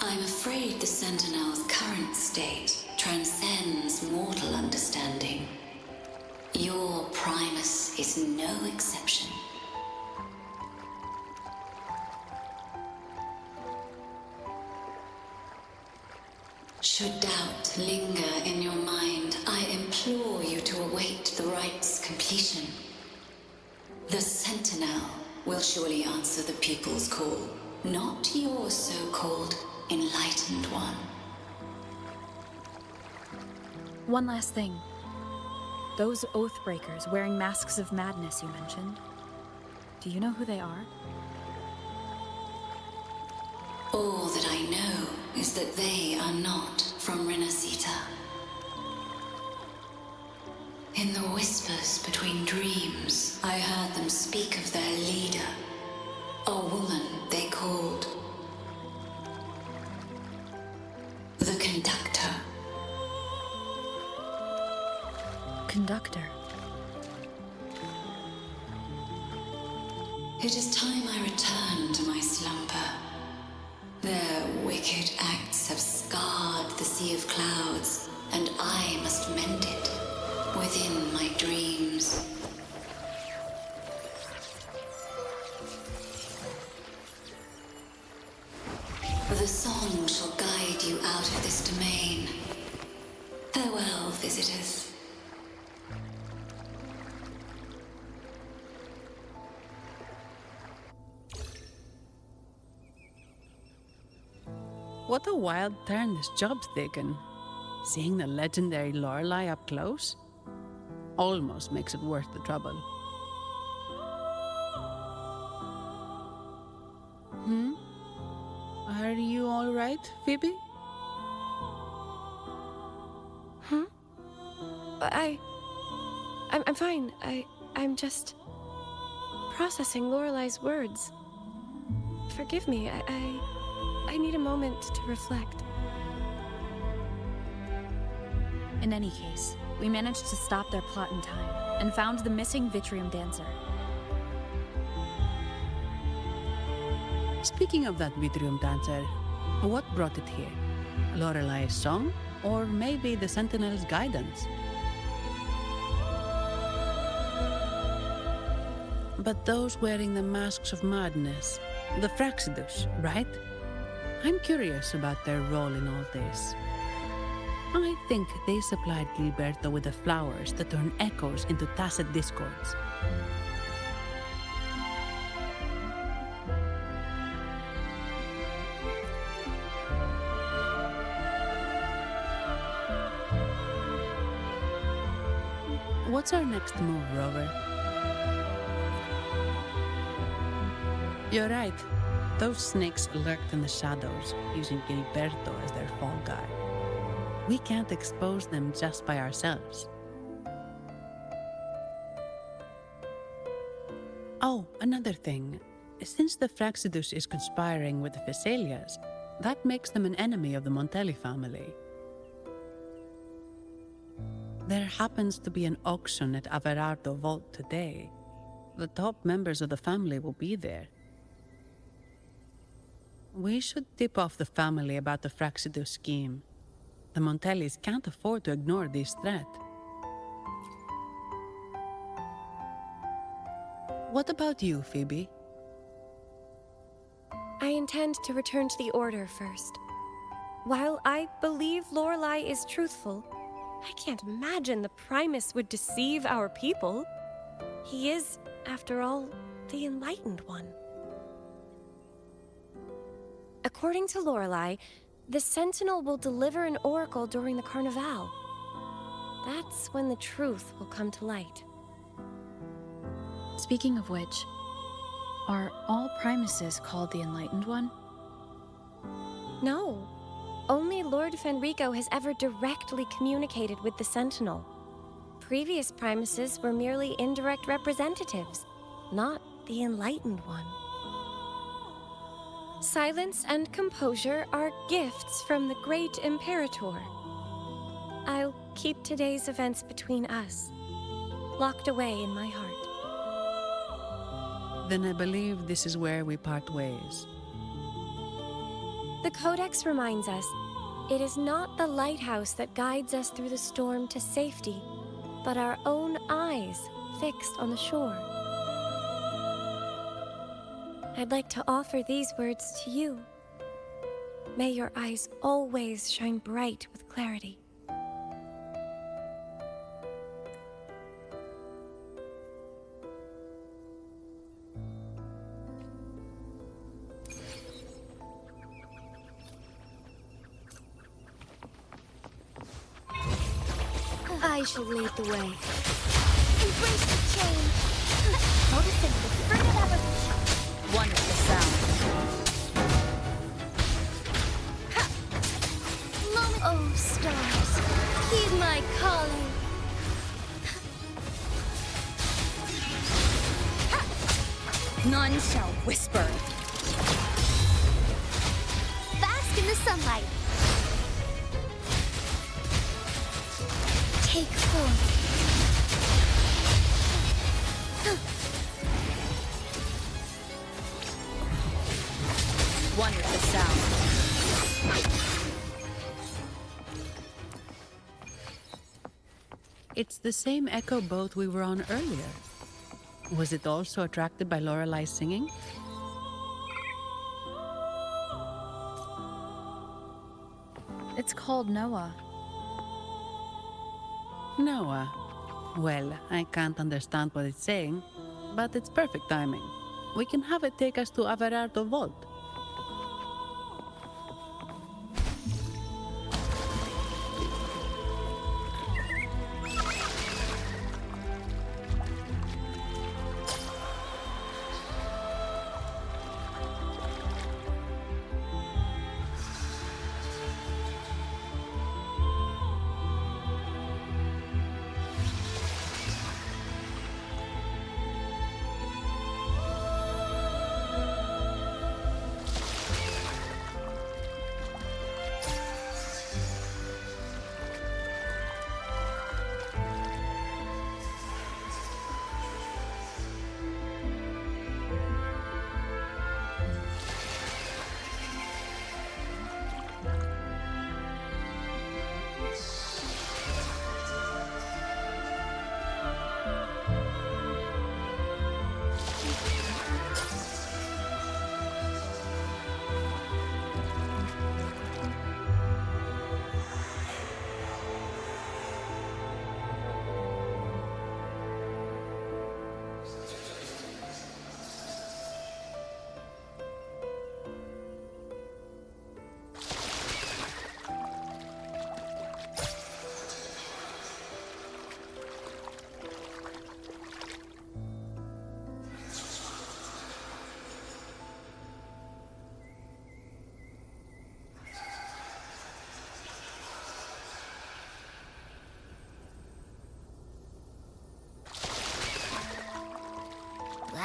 I'm afraid the Sentinel's current state transcends mortal understanding. Your Primus is no exception. Should doubt linger in your mind, I implore you to await the rite's completion. The Sentinel will surely answer the people's call, not your so-called Enlightened One. One last thing. Those Oathbreakers wearing masks of madness you mentioned. Do you know who they are? All that I know is that they are not from Rinascita. In the whispers between dreams, I heard them speak of their leader, a woman they called the Conductor. Conductor. It is time I return to my slumber. Their wicked acts have scarred the Sea of Clouds, and I must mend it within my dreams. The song shall guide you out of this domain. Farewell, visitors. What a wild turn this job's taken. Seeing the legendary Lorelei up close almost makes it worth the trouble. Are you all right, Phoebe? I'm fine. I'm just processing Lorelei's words. Forgive me. I need a moment to reflect. In any case, we managed to stop their plot in time and found the missing Vitrium Dancer. Speaking of that Vitrium Dancer, what brought it here? Lorelei's song? Or maybe the Sentinel's guidance? But those wearing the masks of madness, the Fraxidus, right? I'm curious about their role in all this. I think they supplied Gilberto with the flowers that turn echoes into tacit discords. What's our next move, Rover? You're right. Those snakes lurked in the shadows, using Gilberto as their fall guy. We can't expose them just by ourselves. Oh, another thing. Since the Fraxidus is conspiring with the Phassalias, that makes them an enemy of the Montelli family. There happens to be an auction at Averardo Vault today. The top members of the family will be there. We should tip off the family about the Fraxidus scheme. The Montellis can't afford to ignore this threat. What about you, Phoebe? I intend to return to the Order first. While I believe Lorelei is truthful, I can't imagine the Primus would deceive our people. He is, after all, the Enlightened One. According to Lorelei, the Sentinel will deliver an oracle during the Carnival. That's when the truth will come to light. Speaking of which, are all Primuses called the Enlightened One? No. Only Lord Fenrico has ever directly communicated with the Sentinel. Previous Primuses were merely indirect representatives, not the Enlightened One. Silence and composure are gifts from the great Imperator. I'll keep today's events between us, locked away in my heart. Then I believe this is where we part ways. The Codex reminds us, it is not the lighthouse that guides us through the storm to safety, but our own eyes fixed on the shore. I'd like to offer these words to you. May your eyes always shine bright with clarity. I shall lead the way. Embrace the change. Noticing the fruit of evolution. Wonderful sound. Moment. Oh, stars, heed my calling. None shall whisper. Bask in the sunlight. Take form. Wonderful sound. It's the same echo boat we were on earlier. Was it also attracted by Lorelei's singing? It's called Noah. Noah. Well, I can't understand what it's saying, but it's perfect timing. We can have it take us to Averardo Vault.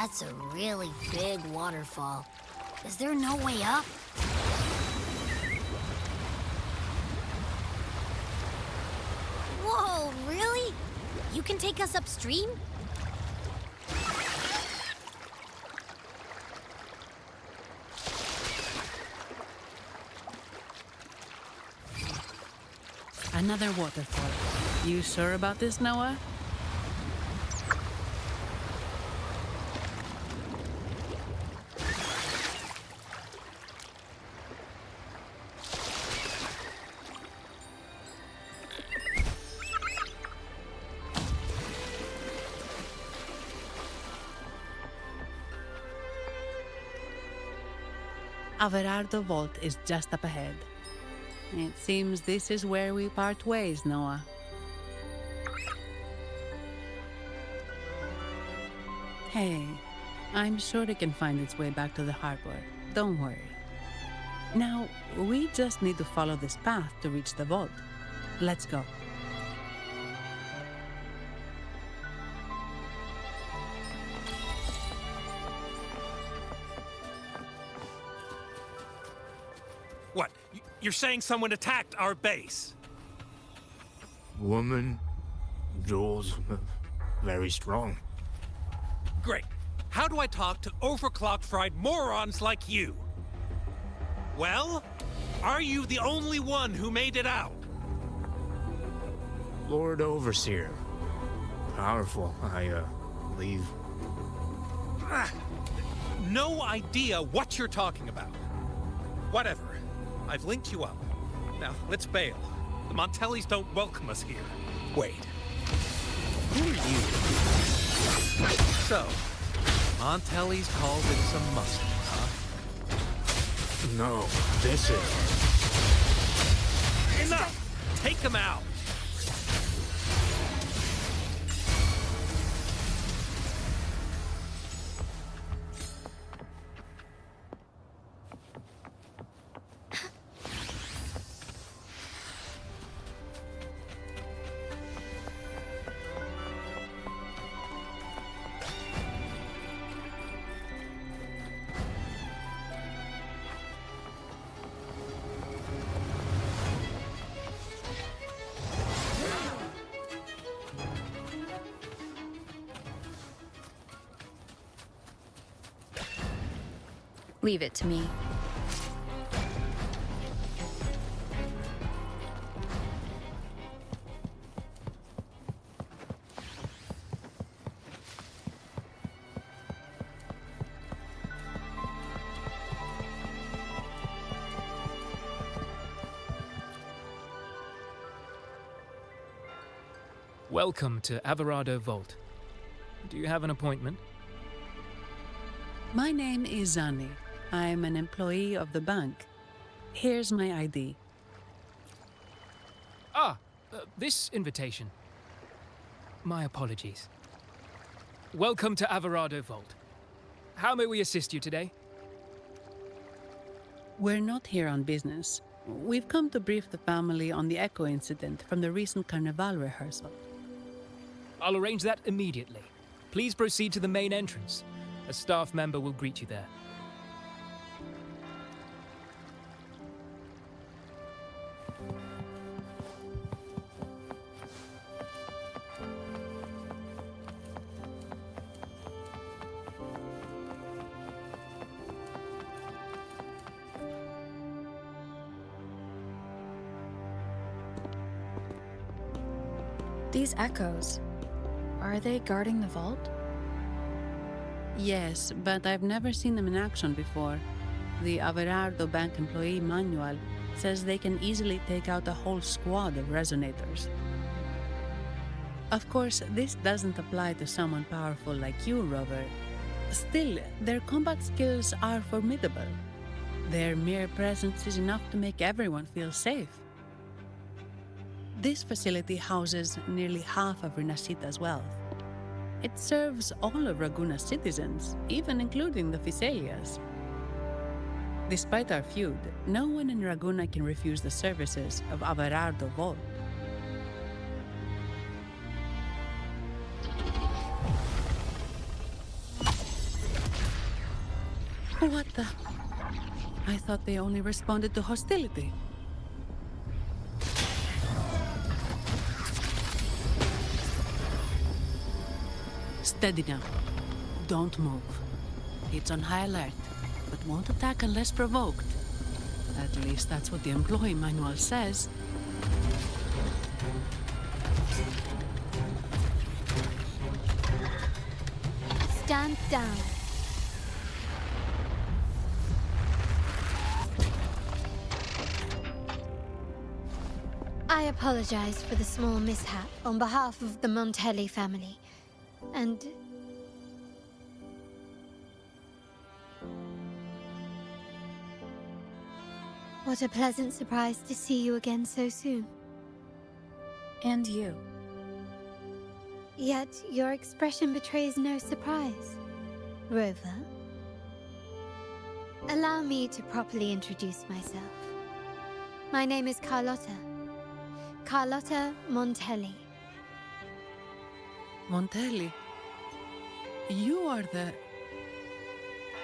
That's a really big waterfall. Is there no way up? Whoa, really? You can take us upstream? Another waterfall. You sure about this, Noah? Averardo Vault is just up ahead. It seems this is where we part ways, Noah. Hey, I'm sure it can find its way back to the harbor. Don't worry. Now, we just need to follow this path to reach the vault. Let's go. What? You're saying someone attacked our base? Woman, Jules, very strong. Great. How do I talk to overclocked fried morons like you? Well, are you the only one who made it out? Lord Overseer. Powerful, I believe. No idea what you're talking about. Whatever. I've linked you up. Now, let's bail. The Montellis don't welcome us here. Wait. Who are you? So, Montellis called in some muscle, huh? No, this is... Enough! Take them out! Leave it to me. Welcome to Averardo Vault. Do you have an appointment? My name is Zani. I'm an employee of the bank. Here's my ID. This invitation. My apologies. Welcome to Averardo Vault. How may we assist you today? We're not here on business. We've come to brief the family on the Echo incident from the recent Carnival rehearsal. I'll arrange that immediately. Please proceed to the main entrance. A staff member will greet you there. These echoes, are they guarding the vault? Yes, but I've never seen them in action before. The Averardo Bank employee manual says they can easily take out a whole squad of resonators. Of course, this doesn't apply to someone powerful like you, Rover. Still, their combat skills are formidable. Their mere presence is enough to make everyone feel safe. This facility houses nearly half of Rinascita's wealth. It serves all of Raguna's citizens, even including the Physaelias. Despite our feud, no one in Raguna can refuse the services of Averardo Vault. What the? I thought they only responded to hostility. Steady now. Don't move. It's on high alert, but won't attack unless provoked. At least that's what the employee manual says. Stand down. I apologize for the small mishap on behalf of the Montelli family. And... what a pleasant surprise to see you again so soon. And you. Yet your expression betrays no surprise. Rover, allow me to properly introduce myself. My name is Carlotta. Carlotta Montelli. Montelli? You are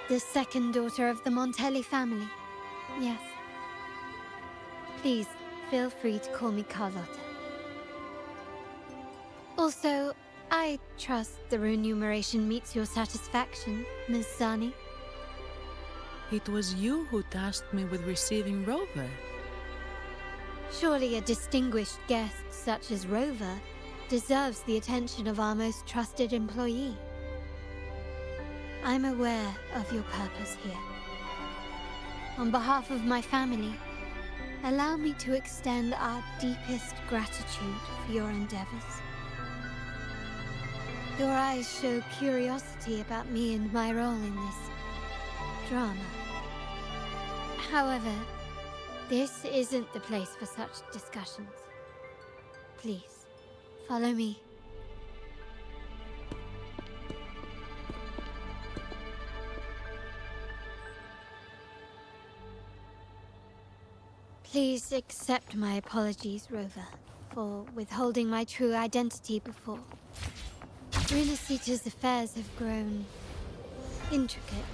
the second daughter of the Montelli family. Yes. Please, feel free to call me Carlotta. Also, I trust the remuneration meets your satisfaction, Ms. Zani. It was you who tasked me with receiving Rover. Surely a distinguished guest such as Rover deserves the attention of our most trusted employee. I'm aware of your purpose here. On behalf of my family, allow me to extend our deepest gratitude for your endeavors. Your eyes show curiosity about me and my role in this drama. However, this isn't the place for such discussions. Please, follow me. Please accept my apologies, Rover, for withholding my true identity before. Rinascita's affairs have grown intricate.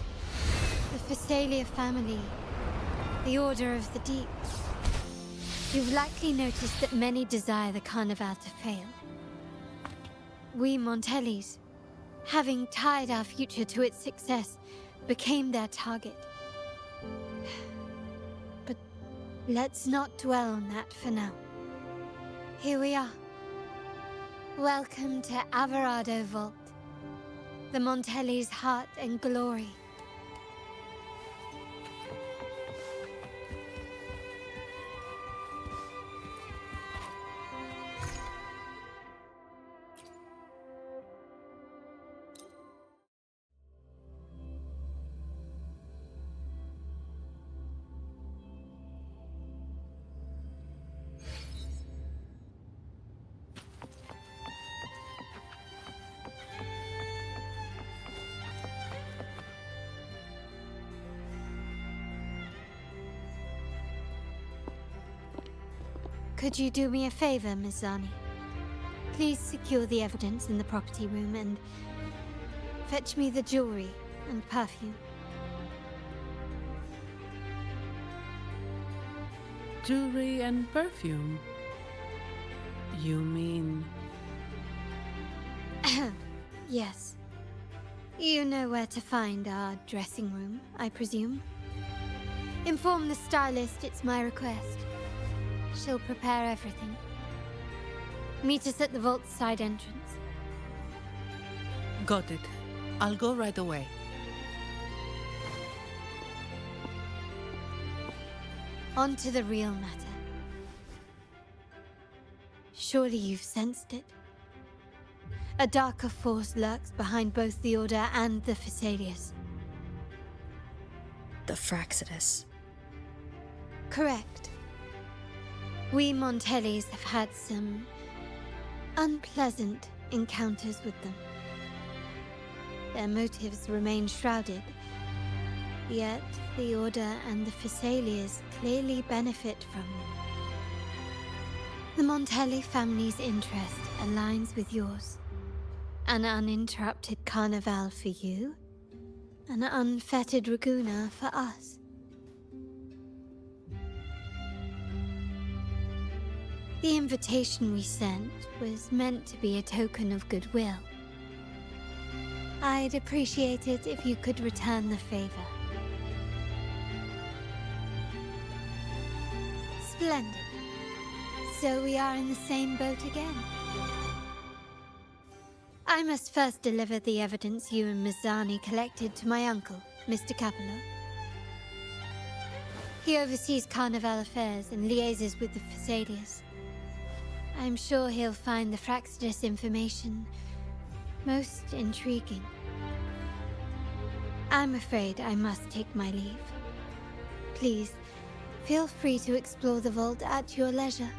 The Phasalia family, the Order of the Deep. You've likely noticed that many desire the Carnival to fail. We Montellis, having tied our future to its success, became their target. But let's not dwell on that for now. Here we are. Welcome to Alvarado Vault, the Montelli's heart and glory. Could you do me a favor, Ms. Zani? Please secure the evidence in the property room and fetch me the jewelry and perfume. Jewelry and perfume? You mean... Yes. You know where to find our dressing room, I presume? Inform the stylist it's my request. She'll prepare everything. Meet us at the vault's side entrance. Got it. I'll go right away. On to the real matter. Surely you've sensed it. A darker force lurks behind both the Order and the Phasalias. The Fraxidus. Correct. We Montellis have had some unpleasant encounters with them. Their motives remain shrouded, yet the Order and the Phasalias clearly benefit from them. The Montelli family's interest aligns with yours. An uninterrupted carnival for you, an unfettered Raguna for us. The invitation we sent was meant to be a token of goodwill. I'd appreciate it if you could return the favor. Splendid. So we are in the same boat again. I must first deliver the evidence you and Miss Zani collected to my uncle, Mr. Capello. He oversees Carnival affairs and liaises with the Phassalias. I'm sure he'll find the Fraxidus information most intriguing. I'm afraid I must take my leave. Please, feel free to explore the vault at your leisure.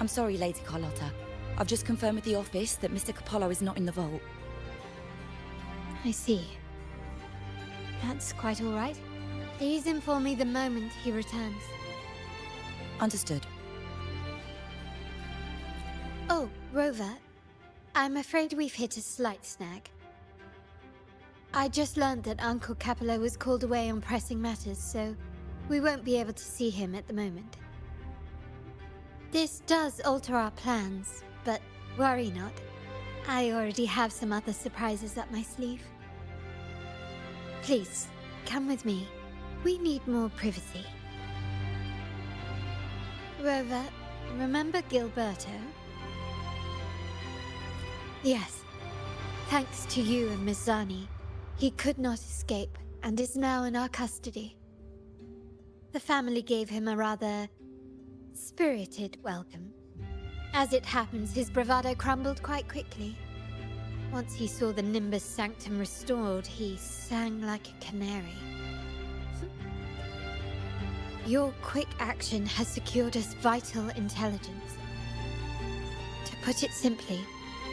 I'm sorry, Lady Carlotta. I've just confirmed with the office that Mr. Capello is not in the vault. I see. That's quite all right. Please inform me the moment he returns. Understood. Oh, Rover. I'm afraid we've hit a slight snag. I just learned that Uncle Capello was called away on pressing matters, so we won't be able to see him at the moment. This does alter our plans, but worry not. I already have some other surprises up my sleeve. Please, come with me. We need more privacy. Rover, remember Gilberto? Yes. Thanks to you and Miss Zani, he could not escape and is now in our custody. The family gave him a rather spirited welcome. As it happens, his bravado crumbled quite quickly. Once he saw the Nimbus Sanctum restored, he sang like a canary. Your quick action has secured us vital intelligence. To put it simply,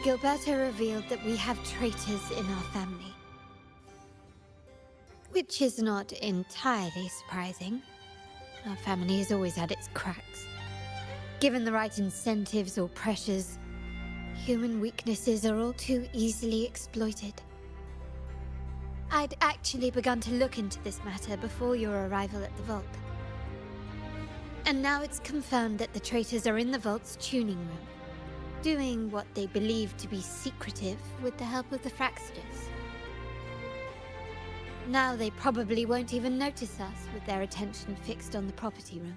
Gilberto revealed that we have traitors in our family. Which is not entirely surprising. Our family has always had its cracks. Given the right incentives or pressures, human weaknesses are all too easily exploited. I'd actually begun to look into this matter before your arrival at the vault. And now it's confirmed that the traitors are in the vault's tuning room, doing what they believe to be secretive with the help of the Fraxidus. Now they probably won't even notice us with their attention fixed on the property room.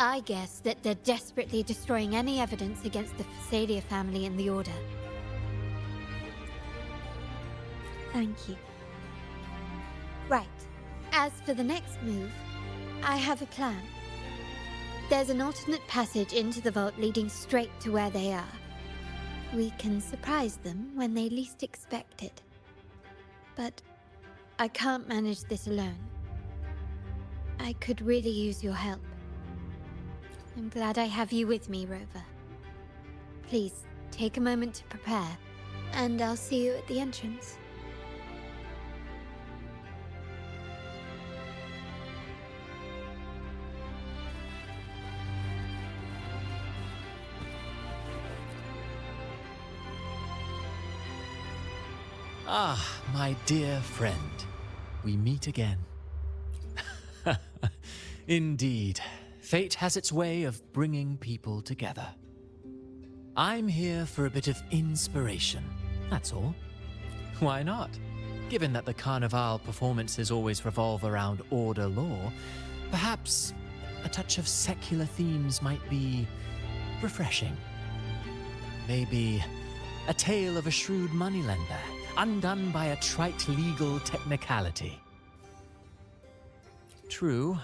I guess that they're desperately destroying any evidence against the Phasalia family and the Order. Thank you. Right. As for the next move, I have a plan. There's an alternate passage into the vault leading straight to where they are. We can surprise them when they least expect it. But I can't manage this alone. I could really use your help. I'm glad I have you with me, Rover. Please, take a moment to prepare, and I'll see you at the entrance. Ah, my dear friend. We meet again. Indeed. Fate has its way of bringing people together. I'm here for a bit of inspiration, that's all. Why not? Given that the Carnival performances always revolve around Order lore, perhaps a touch of secular themes might be refreshing. Maybe a tale of a shrewd moneylender, undone by a trite legal technicality. True.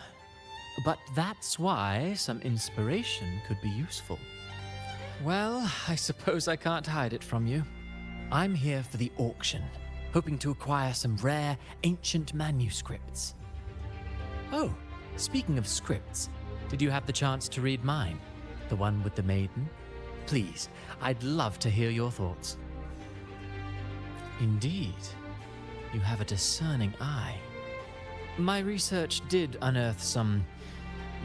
But that's why some inspiration could be useful. Well, I suppose I can't hide it from you. I'm here for the auction, hoping to acquire some rare, ancient manuscripts. Oh, speaking of scripts, did you have the chance to read mine? The one with the maiden? Please, I'd love to hear your thoughts. Indeed. You have a discerning eye. My research did unearth some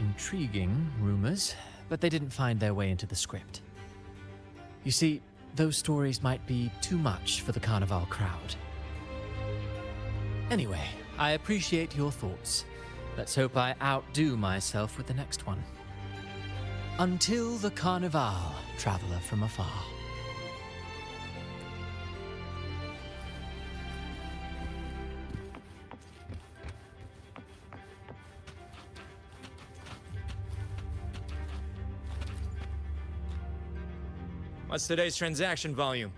intriguing rumors, but they didn't find their way into the script. You see, those stories might be too much for the Carnival crowd. Anyway, I appreciate your thoughts. Let's hope I outdo myself with the next one. Until the Carnival, traveler from afar. What's today's transaction volume?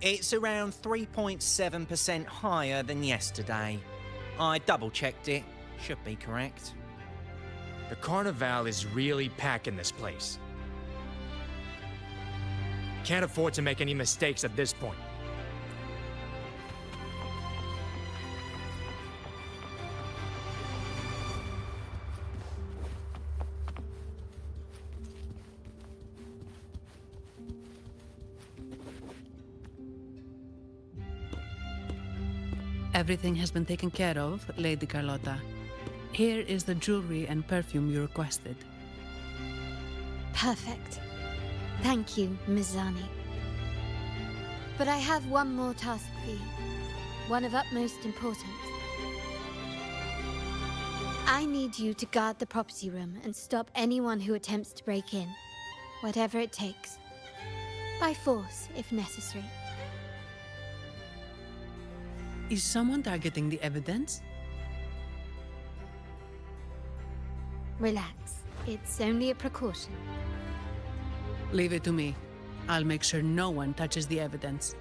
It's around 3.7% higher than yesterday. I double-checked it. Should be correct. The Carnival is really packing this place. Can't afford to make any mistakes at this point. Everything has been taken care of, Lady Carlotta. Here is the jewelry and perfume you requested. Perfect. Thank you, Ms. Zani. But I have one more task for you. One of utmost importance. I need you to guard the property room and stop anyone who attempts to break in. Whatever it takes. By force, if necessary. Is someone targeting the evidence? Relax. It's only a precaution. Leave it to me. I'll make sure no one touches the evidence.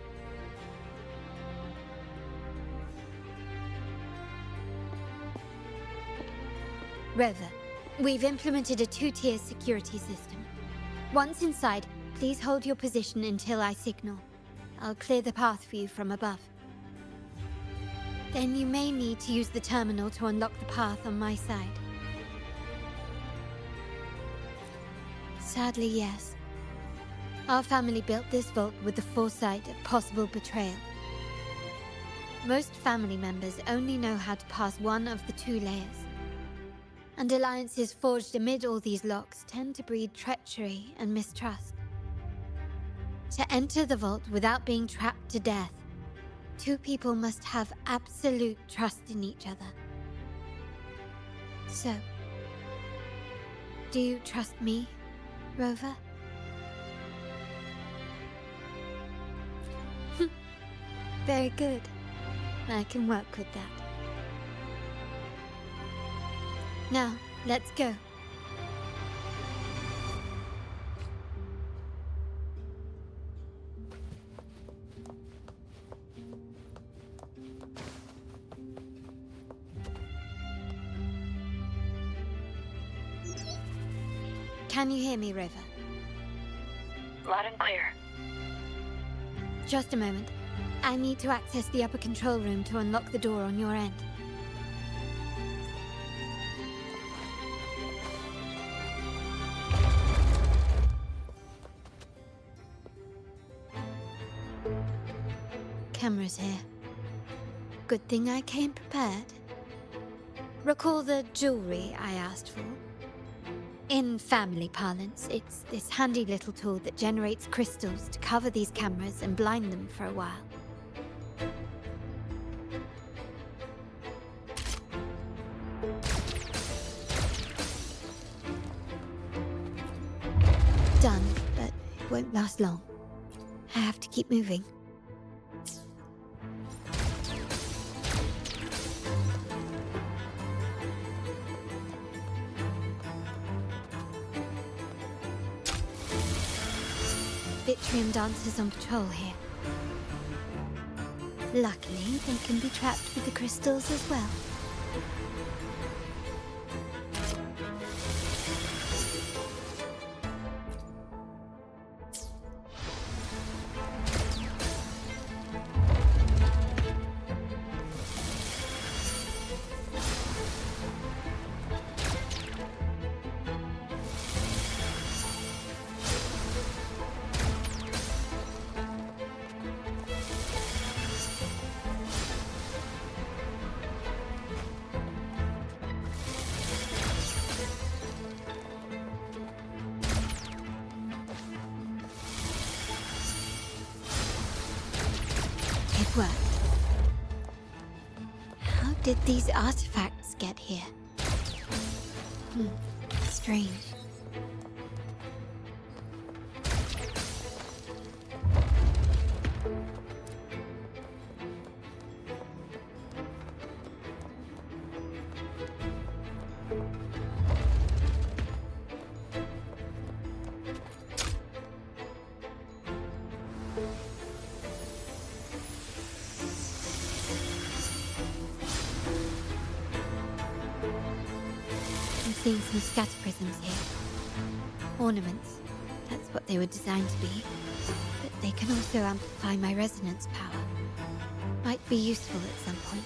Rover, we've implemented a 2-tier security system. Once inside, please hold your position until I signal. I'll clear the path for you from above. Then you may need to use the terminal to unlock the path on my side. Sadly, yes. Our family built this vault with the foresight of possible betrayal. Most family members only know how to pass one of the 2 layers. And alliances forged amid all these locks tend to breed treachery and mistrust. To enter the vault without being trapped to death, 2 people must have absolute trust in each other. So, do you trust me, Rover? Very good. I can work with that. Now, let's go. Can you hear me, Rover? Loud and clear. Just a moment. I need to access the upper control room to unlock the door on your end. Cameras here. Good thing I came prepared. Recall the jewelry I asked for? In family parlance, it's this handy little tool that generates crystals to cover these cameras and blind them for a while. Done, but it won't last long. I have to keep moving. Vitrium dancers on patrol here. Luckily, they can be trapped with the crystals as well. did these artifacts get here? Strange. Seeing some scatter prisms here. Ornaments. That's what they were designed to be. But they can also amplify my resonance power. Might be useful at some point.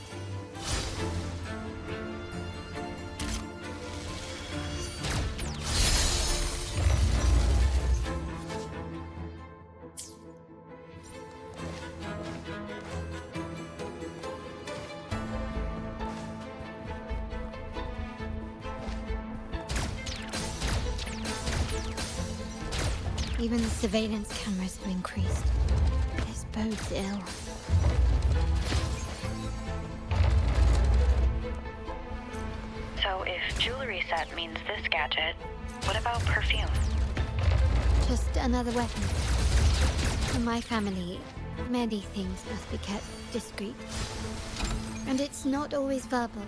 Even the surveillance cameras have increased. This bodes ill. So if jewelry set means this gadget, what about perfume? Just another weapon. For my family, many things must be kept discreet. And it's not always verbal.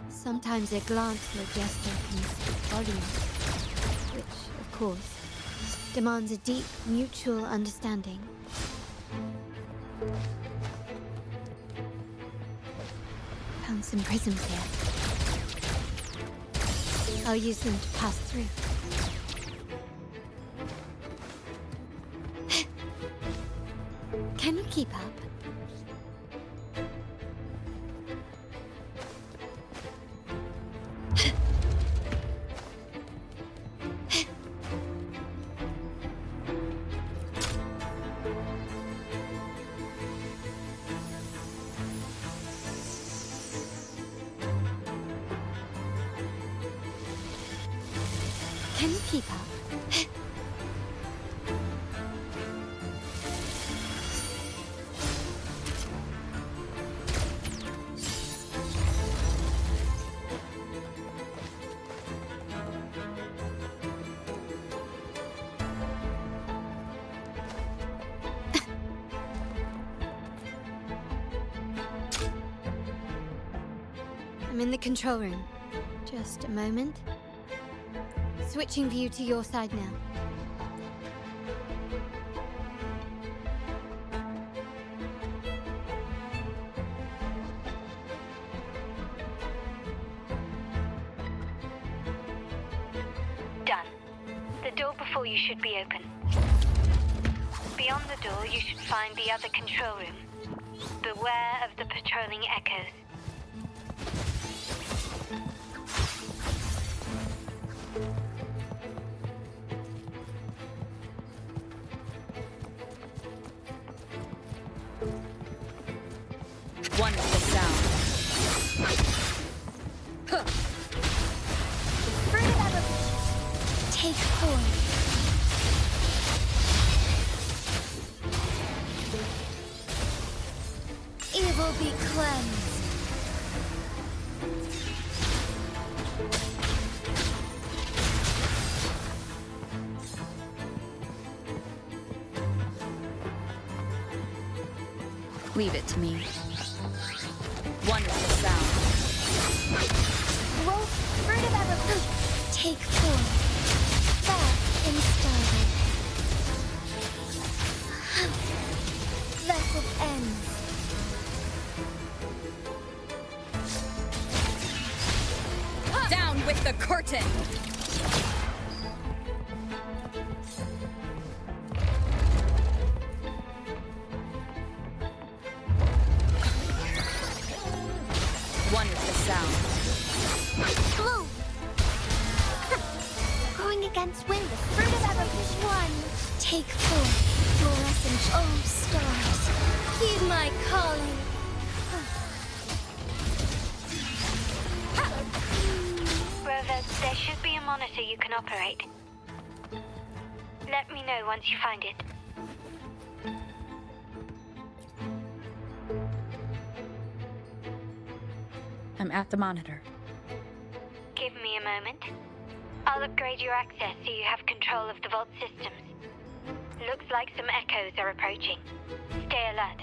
Sometimes a glance or a gesture can speak volumes. Which, of course, demands a deep mutual understanding. Found some prisms here. I'll use them to pass through. Can you keep up? Can you keep up? I'm in the control room. Just a moment. Switching view to your side now. Done. The door before you should be open. Beyond the door, you should find the other control room. Beware of the patrolling echoes. Wonderful sound. Fruit of ever take form. Evil be cleansed. Leave it to me. Wonderful sound. Wolf, fruit of ever take form. That instarted. Vessel ends. Down with the curtain! Wonderful sound. Blue! Going against wind, the fruit of ever one. Take form, fluorescent, oh stars. Heed my calling. Rover, there should be a monitor you can operate. Let me know once you find it. I'm at the monitor. Give me a moment. I'll upgrade your access so you have control of the vault systems. Looks like some echoes are approaching. Stay alert.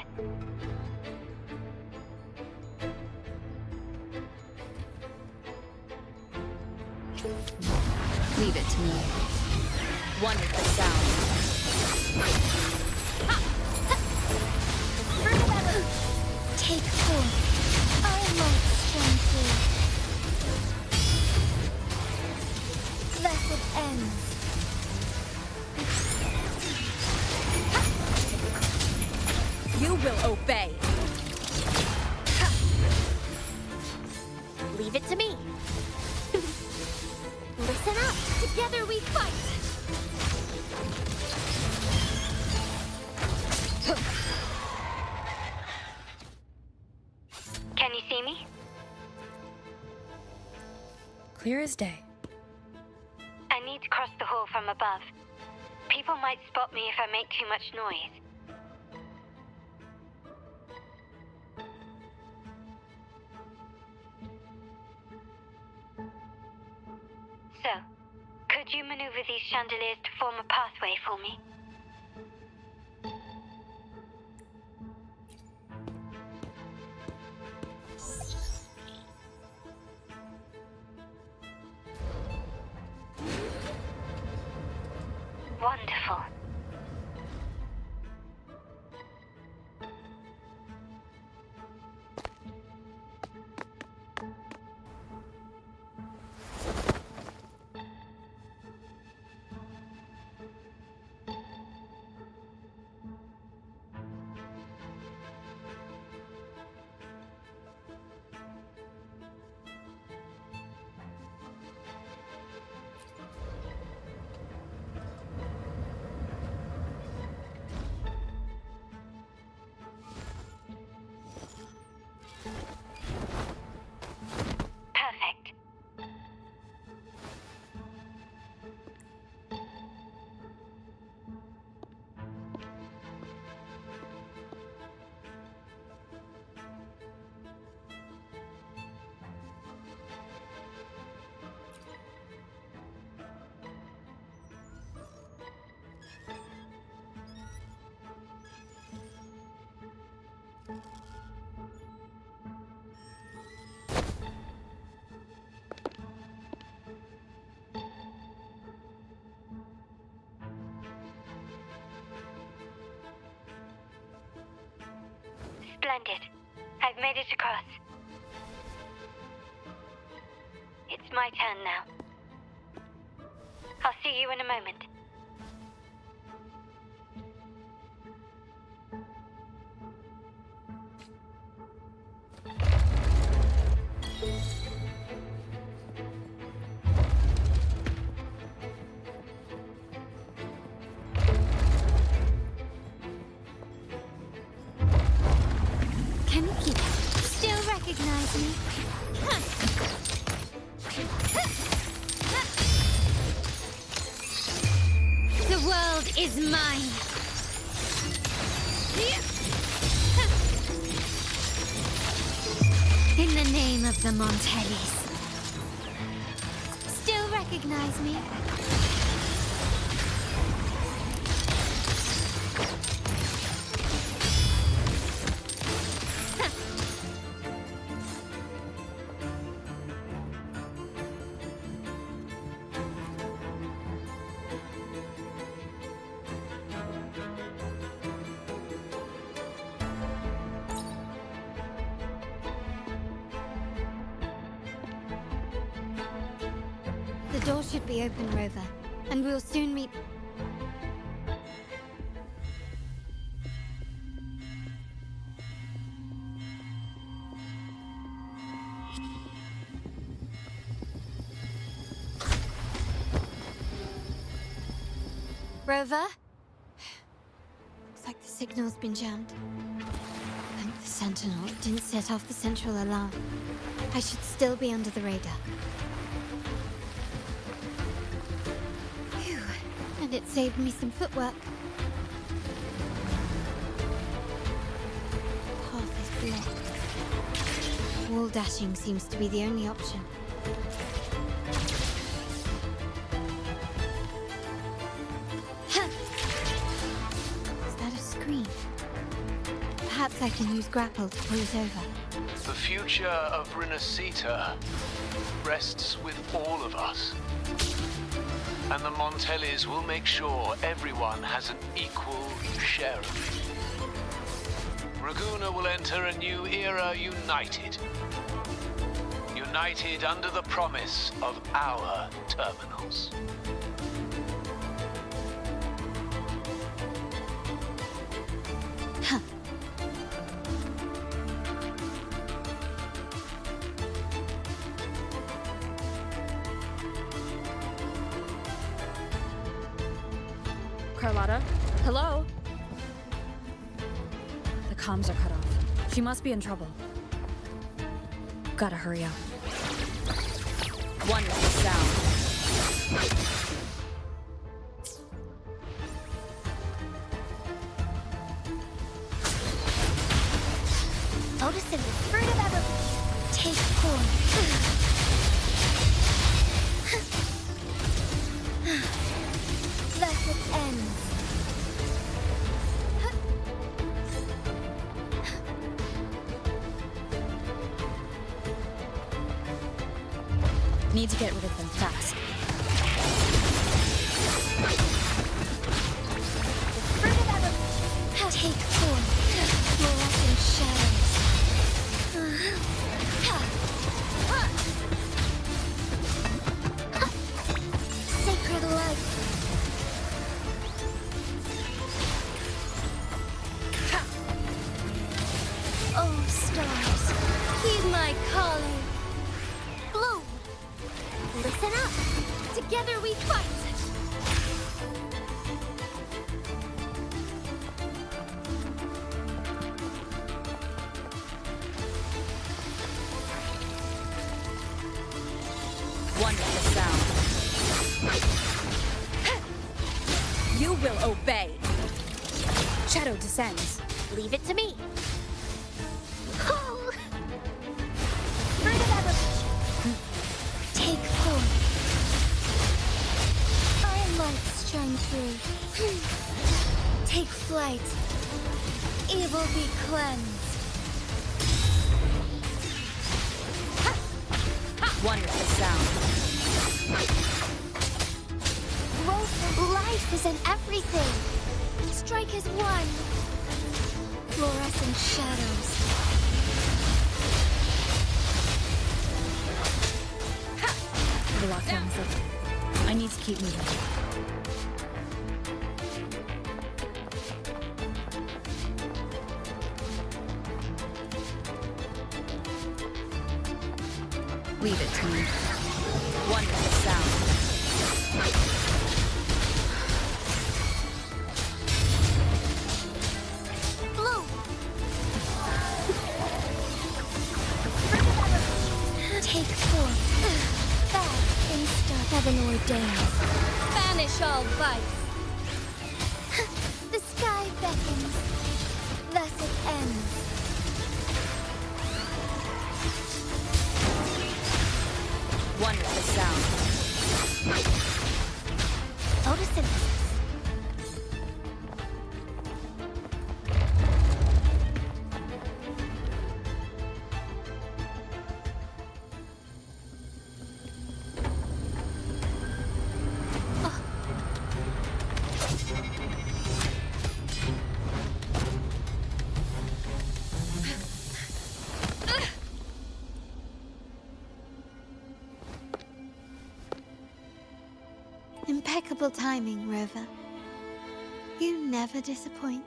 Leave it to me. One is the sound. Take forth. I might strength thus it ends. You will obey. Leave it to me. Listen up. Together we fight. Can you see me? Clear as day. I need to cross the hall from above. People might spot me if I make too much noise. So, could you maneuver these chandeliers to form a pathway for me? Wonderful. Perfect. Splendid. I've made it across. It's my turn now. I'll see you in a moment. Can you still recognize me? The world is mine. In the name of the Montellis. Still recognize me? The door should be open, Rover, and we'll soon meet... Rover? Looks like the signal's been jammed. Thank the Sentinel it didn't set off the central alarm. I should still be under the radar. Phew, and it saved me some footwork. Path is blocked. Wall dashing seems to be the only option. Is that a screen? Perhaps I can use grapple to pull it over. The future of Rinascita rests with all of us. And the Montellis will make sure everyone has an equal share of it. Raguna will enter a new era united. United under the promise of our terminals. Carlotta? Hello? The comms are cut off. She must be in trouble. Gotta hurry up. One with the sound. Otis and the fruit of ever take form. Thus it ends. Need to get rid of them fast. The fruit of ever take form. Fluorescent shadows. Sacred light. Oh, stars, heed my calling. Blue, listen up. Together we fight. One with the sound. You will obey. Shadow descends. Leave it to me. Oh. Fruit of ever take form. Iron light shine through. Take flight. Evil be cleansed. One with the sound. Growth, life is in everything. Strike as one. Fluorescent shadows. The lockdown's lifted. I need to keep moving. Leave it to me. One with the sound. Blue. Take form. Fast instar heaven ordained. Banish all vice. The sky beckons. Thus it ends. One with the sound. Photosynthesis. Impeccable timing, Rover. You never disappoint.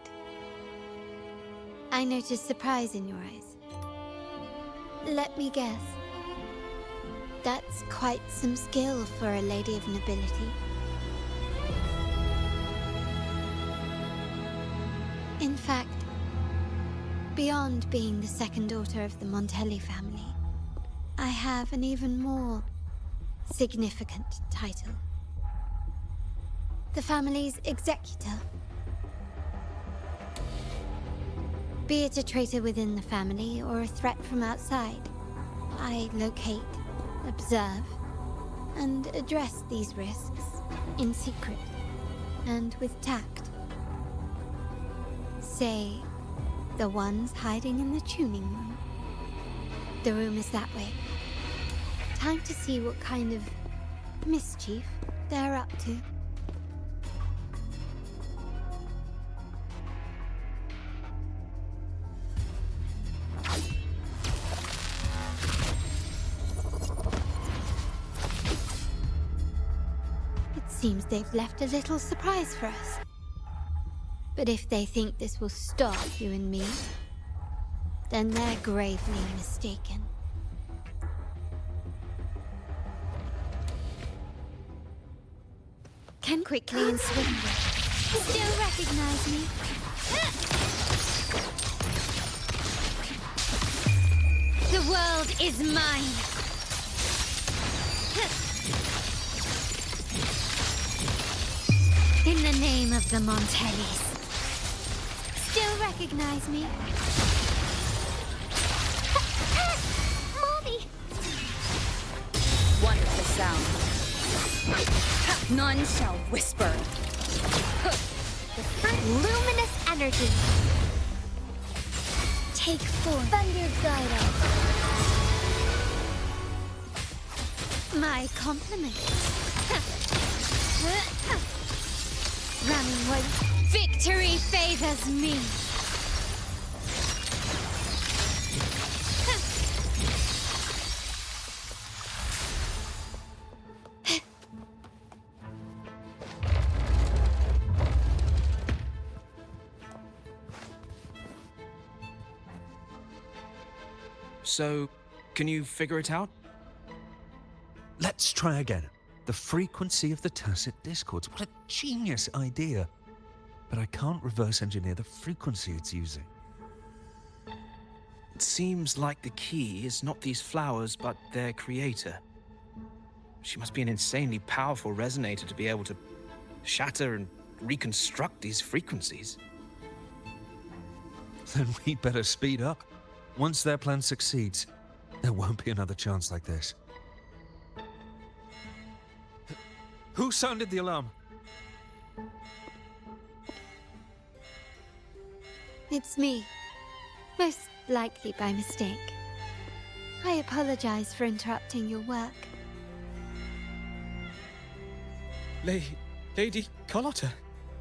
I noticed surprise in your eyes. Let me guess. That's quite some skill for a lady of nobility. In fact, beyond being the second daughter of the Montelli family, I have an even more significant title. The family's executor. Be it a traitor within the family or a threat from outside, I locate, observe, and address these risks in secret and with tact. Say, the ones hiding in the tuning room. The room is that way. Time to see what kind of mischief they're up to. It seems they've left a little surprise for us. But if they think this will stop you and me, then they're gravely mistaken. Can quickly and swiftly still recognize me? The world is mine! In the name of the Montellis. Still recognize me? Mommy! Wonderful sound. None shall whisper. Luminous energy. Take form. Thunder guide us. My compliments. Ramming weight. Victory favors me. So, can you figure it out? Let's try again. The frequency of the tacit discords. What a genius idea. But I can't reverse engineer the frequency it's using. It seems like the key is not these flowers, but their creator. She must be an insanely powerful resonator to be able to shatter and reconstruct these frequencies. Then we'd better speed up. Once their plan succeeds, there won't be another chance like this. Who sounded the alarm? It's me. Most likely by mistake. I apologize for interrupting your work. Lady Carlotta,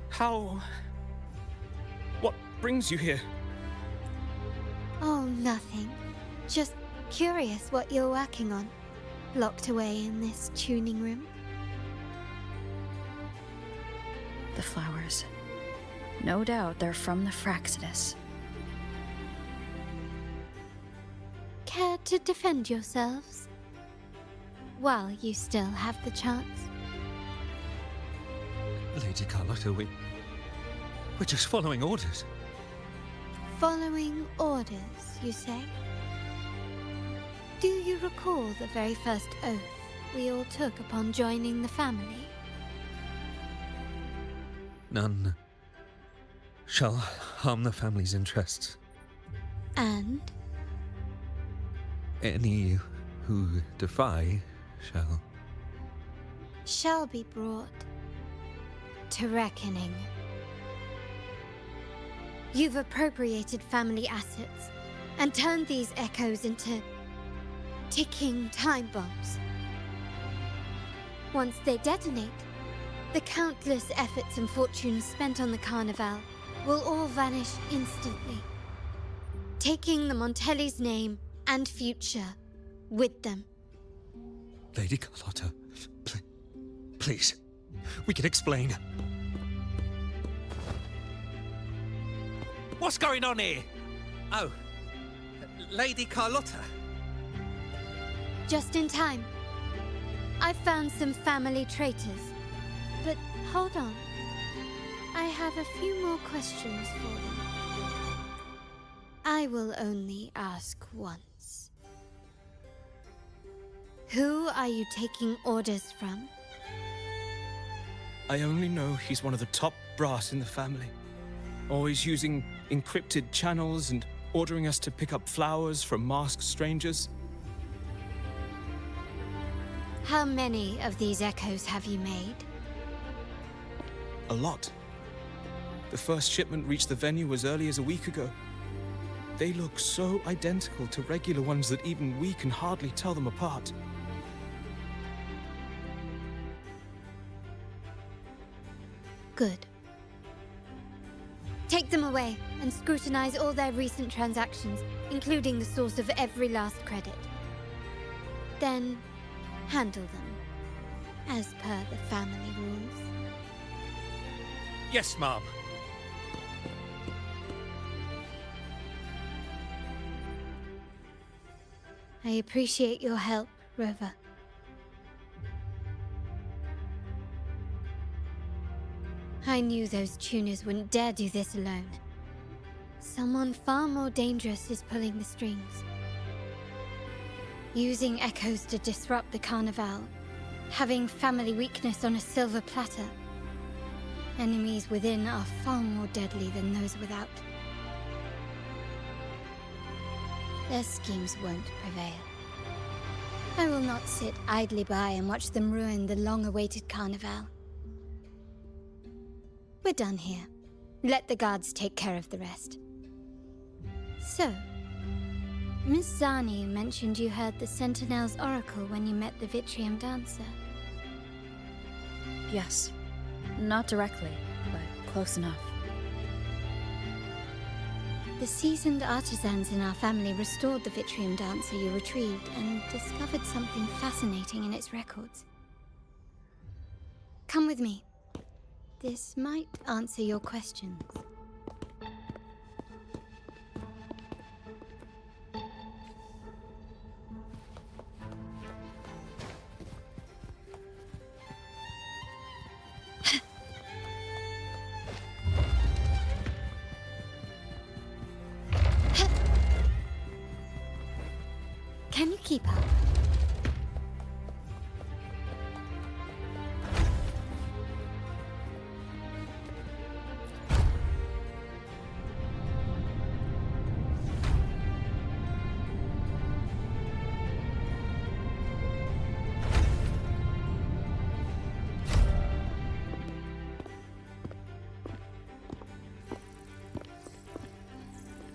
how... What brings you here? Oh, nothing. Just curious what you're working on. Locked away in this tuning room. The flowers. No doubt they're from the Fraxidus. Care to defend yourselves? While you still have the chance. Lady Carlotta, we're just following orders. Following orders, you say? Do you recall the very first oath we all took upon joining the family? None shall harm the family's interests. And? Any who defy shall be brought to reckoning. You've appropriated family assets and turned these echoes into ticking time bombs. Once they detonate, the countless efforts and fortunes spent on the Carnival will all vanish instantly, taking the Montelli's name and future with them. Lady Carlotta, please, we can explain. What's going on here? Oh, Lady Carlotta. Just in time. I found some family traitors. But hold on. I have a few more questions for them. I will only ask once. Who are you taking orders from? I only know he's one of the top brass in the family. Always using encrypted channels and ordering us to pick up flowers from masked strangers. How many of these echoes have you made? A lot. The first shipment reached the venue as early as a week ago. They look so identical to regular ones that even we can hardly tell them apart. Good. Take them away and scrutinize all their recent transactions, including the source of every last credit. Then, handle them, as per the family rules. Yes, Mom. I appreciate your help, Rover. I knew those tuners wouldn't dare do this alone. Someone far more dangerous is pulling the strings. Using echoes to disrupt the Carnival. Having family weakness on a silver platter. Enemies within are far more deadly than those without. Their schemes won't prevail. I will not sit idly by and watch them ruin the long-awaited Carnival. We're done here. Let the guards take care of the rest. So, Miss Zani mentioned you heard the Sentinel's oracle when you met the Vitrium dancer. Yes. Not directly, but close enough. The seasoned artisans in our family restored the Vitrium dancer you retrieved and discovered something fascinating in its records. Come with me. This might answer your questions. Can you keep up?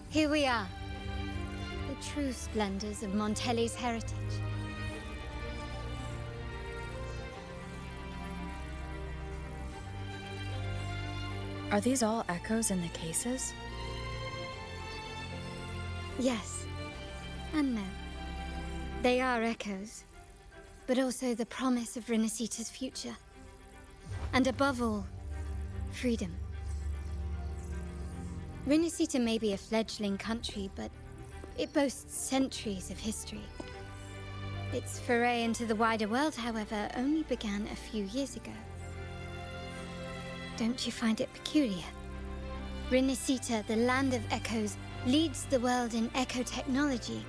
Here we are. The true splendors of Montelli's heritage. Are these all echoes in the cases? Yes. And no. They are echoes, but also the promise of Rinascita's future. And above all, freedom. Rinascita may be a fledgling country, but it boasts centuries of history. Its foray into the wider world, however, only began a few years ago. Don't you find it peculiar? Rinascita, the land of echoes, leads the world in echo technology,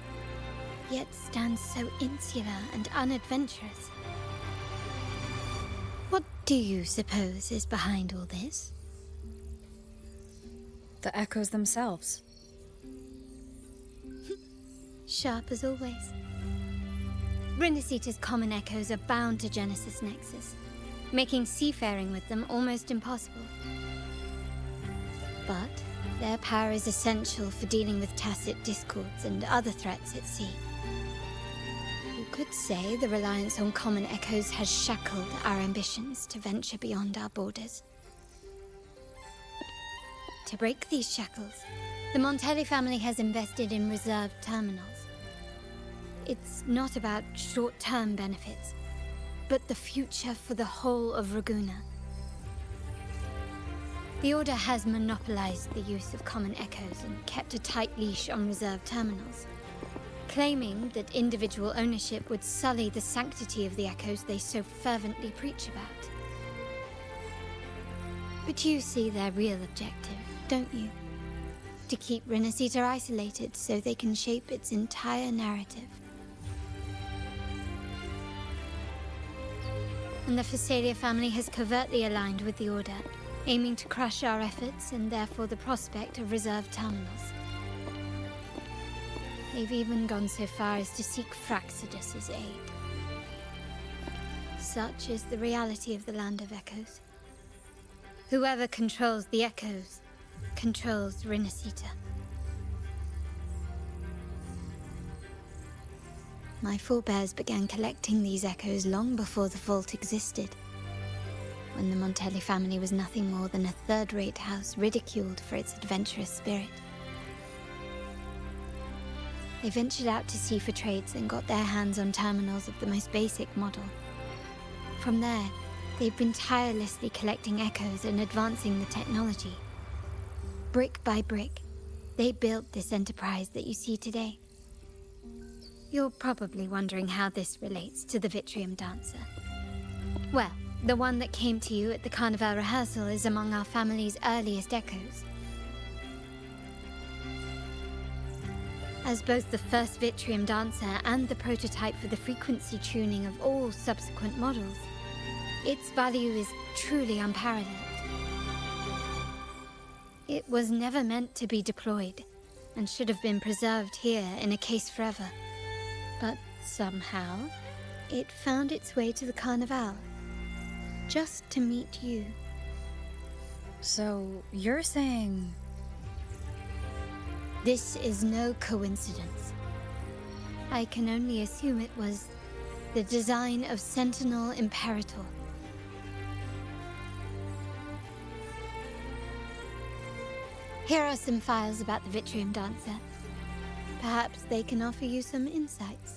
yet stands so insular and unadventurous. What do you suppose is behind all this? The echoes themselves. Sharp as always. Rinascita's common echoes are bound to Genesis Nexus, making seafaring with them almost impossible. But their power is essential for dealing with tacit discords and other threats at sea. You could say the reliance on common echoes has shackled our ambitions to venture beyond our borders. To break these shackles, the Montelli family has invested in reserved terminals. It's not about short-term benefits, but the future for the whole of Ragusa. The Order has monopolized the use of common echoes and kept a tight leash on reserved terminals, claiming that individual ownership would sully the sanctity of the echoes they so fervently preach about. But you see their real objective, don't you? To keep Rinascita isolated so they can shape its entire narrative. And the Phasalia family has covertly aligned with the Order, aiming to crush our efforts and therefore the prospect of reserved terminals. They've even gone so far as to seek Fraxidus's aid. Such is the reality of the Land of Echoes. Whoever controls the Echoes controls Rinascita. My forebears began collecting these echoes long before the vault existed, when the Montelli family was nothing more than a third-rate house ridiculed for its adventurous spirit. They ventured out to sea for trades and got their hands on terminals of the most basic model. From there, they've been tirelessly collecting echoes and advancing the technology. Brick by brick, they built this enterprise that you see today. You're probably wondering how this relates to the Vitrium Dancer. Well, the one that came to you at the Carnival rehearsal is among our family's earliest echoes. As both the first Vitrium Dancer and the prototype for the frequency tuning of all subsequent models, its value is truly unparalleled. It was never meant to be deployed, and should have been preserved here in a case forever. But somehow, it found its way to the Carnival, just to meet you. So, you're saying... This is no coincidence. I can only assume it was the design of Sentinel Imperator. Here are some files about the Vitrium Dancer. Perhaps they can offer you some insights.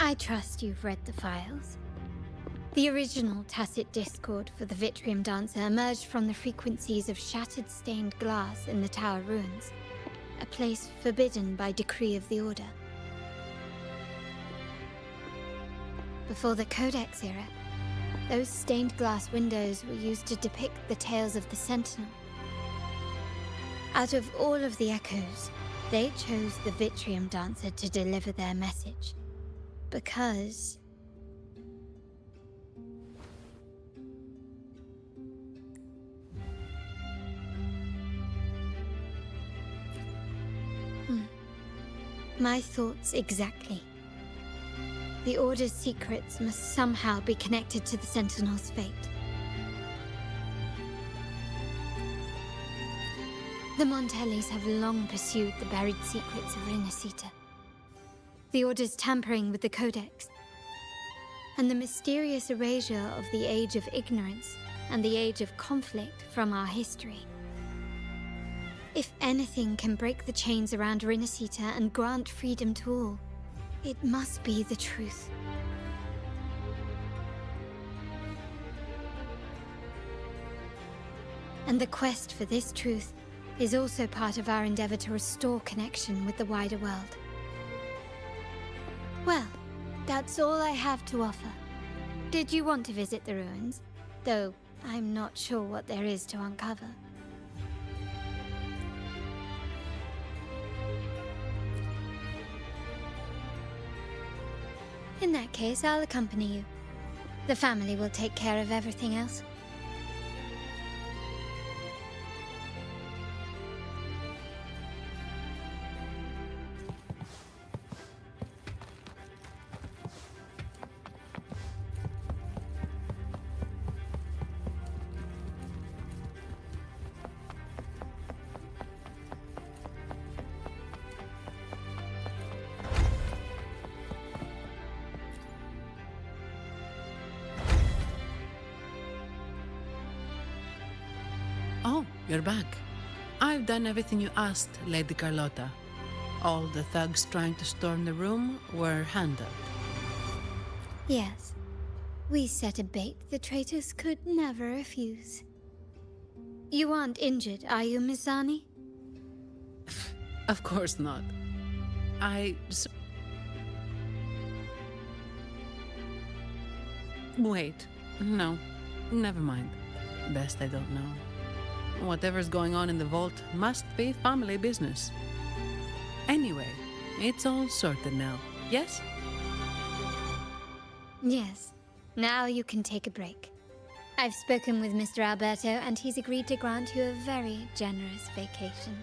I trust you've read the files. The original tacit discord for the Vitrium Dancer emerged from the frequencies of shattered stained glass in the tower ruins, a place forbidden by decree of the Order. Before the Codex era, those stained glass windows were used to depict the tales of the Sentinel. Out of all of the echoes, they chose the Vitrium Dancer to deliver their message. Because... My thoughts exactly. The Order's secrets must somehow be connected to the Sentinel's fate. The Montellis have long pursued the buried secrets of Rinascita. The Order's tampering with the Codex, and the mysterious erasure of the Age of Ignorance and the Age of Conflict from our history. If anything can break the chains around Rinascita and grant freedom to all, it must be the truth. And the quest for this truth is also part of our endeavor to restore connection with the wider world. Well, that's all I have to offer. Did you want to visit the ruins? Though I'm not sure what there is to uncover. In that case, I'll accompany you. The family will take care of everything else. Oh, you're back. I've done everything you asked, Lady Carlotta. All the thugs trying to storm the room were handled. Yes. We set a bait the traitors could never refuse. You aren't injured, are you, Miss Zani? Of course not. Wait, No, never mind. Best I don't know. Whatever's going on in the vault must be family business. Anyway, it's all sorted now, yes? Yes. Now you can take a break. I've spoken with Mr. Alberto, and he's agreed to grant you a very generous vacation.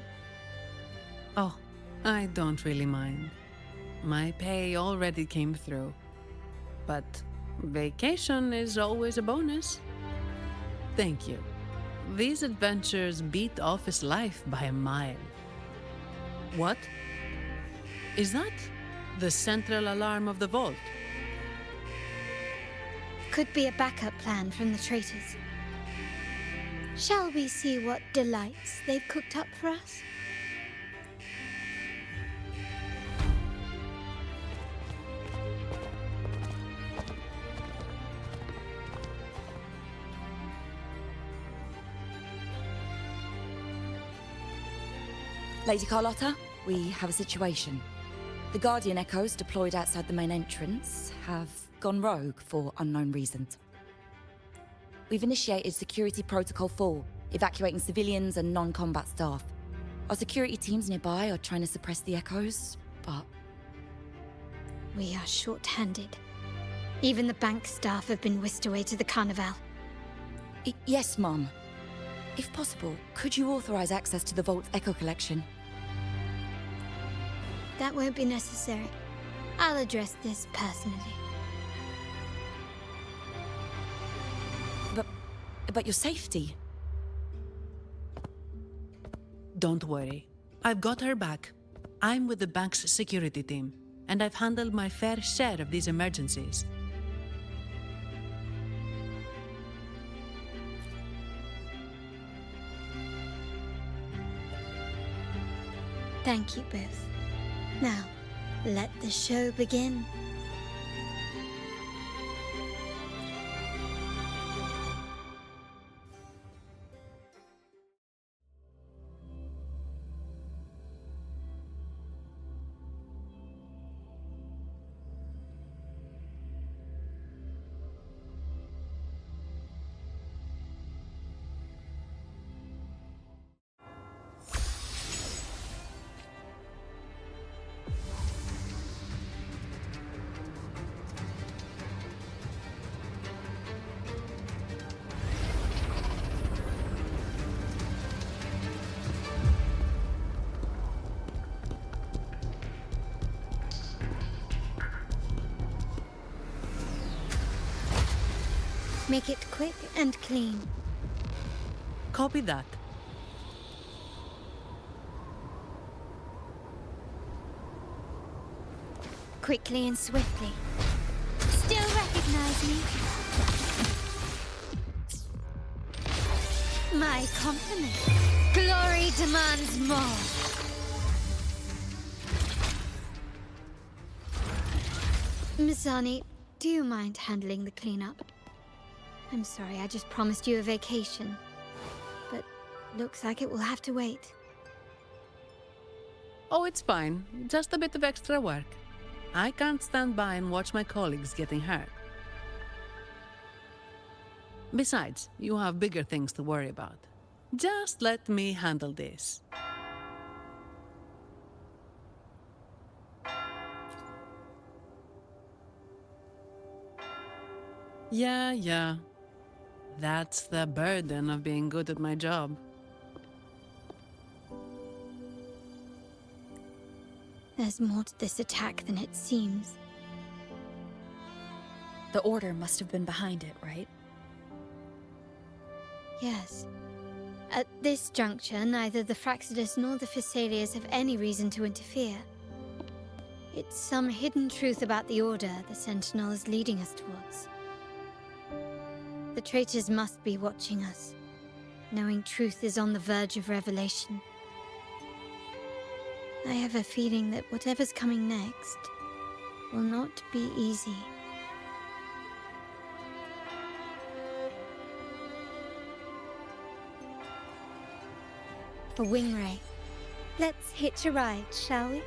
Oh, I don't really mind. My pay already came through. But vacation is always a bonus. Thank you. These adventures beat office life by a mile. What? Is that the central alarm of the vault? Could be a backup plan from the traitors. Shall we see what delights they've cooked up for us? Lady Carlotta, we have a situation. The Guardian Echoes deployed outside the main entrance have gone rogue for unknown reasons. We've initiated Security Protocol 4, evacuating civilians and non-combat staff. Our security teams nearby are trying to suppress the Echoes, but... We are short-handed. Even the bank staff have been whisked away to the Carnival. Yes, Mum. If possible, could you authorize access to the Vault's Echo Collection? That won't be necessary. I'll address this personally. But your safety? Don't worry. I've got her back. I'm with the bank's security team, and I've handled my fair share of these emergencies. Thank you both. Now, let the show begin. Make it quick and clean. Copy that. Quickly and swiftly. Still recognize me? My compliment. Glory demands more. Miss Ani, do you mind handling the cleanup? I'm sorry, I just promised you a vacation. But looks like it will have to wait. Oh, it's fine. Just a bit of extra work. I can't stand by and watch my colleagues getting hurt. Besides, you have bigger things to worry about. Just let me handle this. Yeah. That's the burden of being good at my job. There's more to this attack than it seems. The Order must have been behind it, right? Yes. At this juncture, neither the Fraxidus nor the Phassalias have any reason to interfere. It's some hidden truth about the Order the Sentinel is leading us towards. The traitors must be watching us, knowing truth is on the verge of revelation. I have a feeling that whatever's coming next will not be easy. A wing ray. Let's hitch a ride, shall we?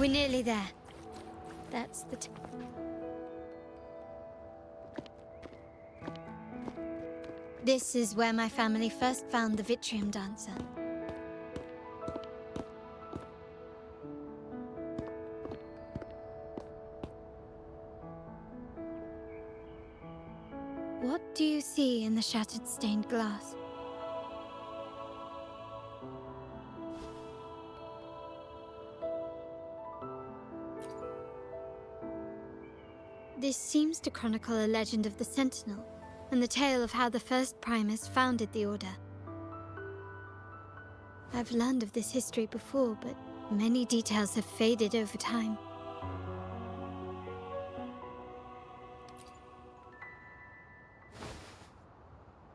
We're nearly there. That's the This is where my family first found the Vitrium Dancer. What do you see in the shattered stained glass? This seems to chronicle a legend of the Sentinel, and the tale of how the first Primus founded the Order. I've learned of this history before, but many details have faded over time.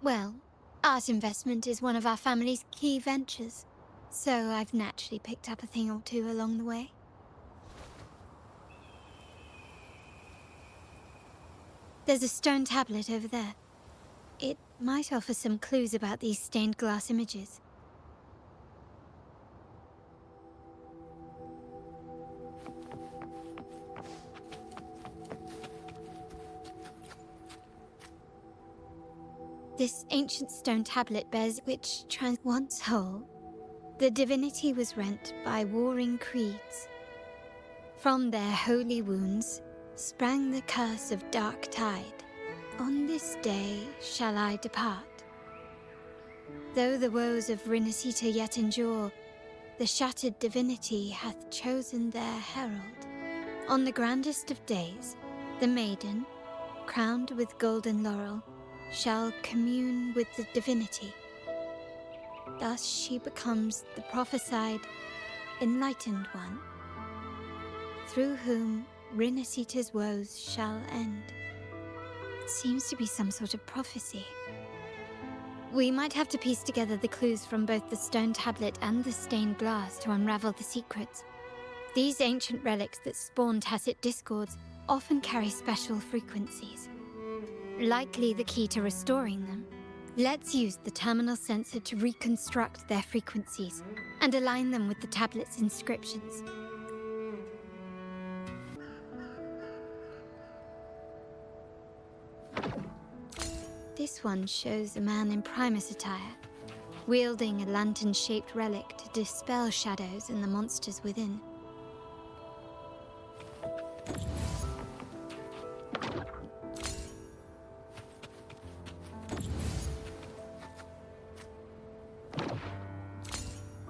Well, art investment is one of our family's key ventures, so I've naturally picked up a thing or two along the way. There's a stone tablet over there. It might offer some clues about these stained glass images. This ancient stone tablet bears which once whole, the divinity was rent by warring creeds. From their holy wounds sprang the curse of dark tide. On this day shall I depart. Though the woes of Rinascita yet endure, the shattered divinity hath chosen their herald. On the grandest of days, the maiden, crowned with golden laurel, shall commune with the divinity. Thus she becomes the prophesied, enlightened one, through whom Rinascita's woes shall end. It seems to be some sort of prophecy. We might have to piece together the clues from both the stone tablet and the stained glass to unravel the secrets. These ancient relics that spawn tacit discords often carry special frequencies. Likely the key to restoring them. Let's use the terminal sensor to reconstruct their frequencies and align them with the tablet's inscriptions. This one shows a man in Primus attire, wielding a lantern-shaped relic to dispel shadows and the monsters within.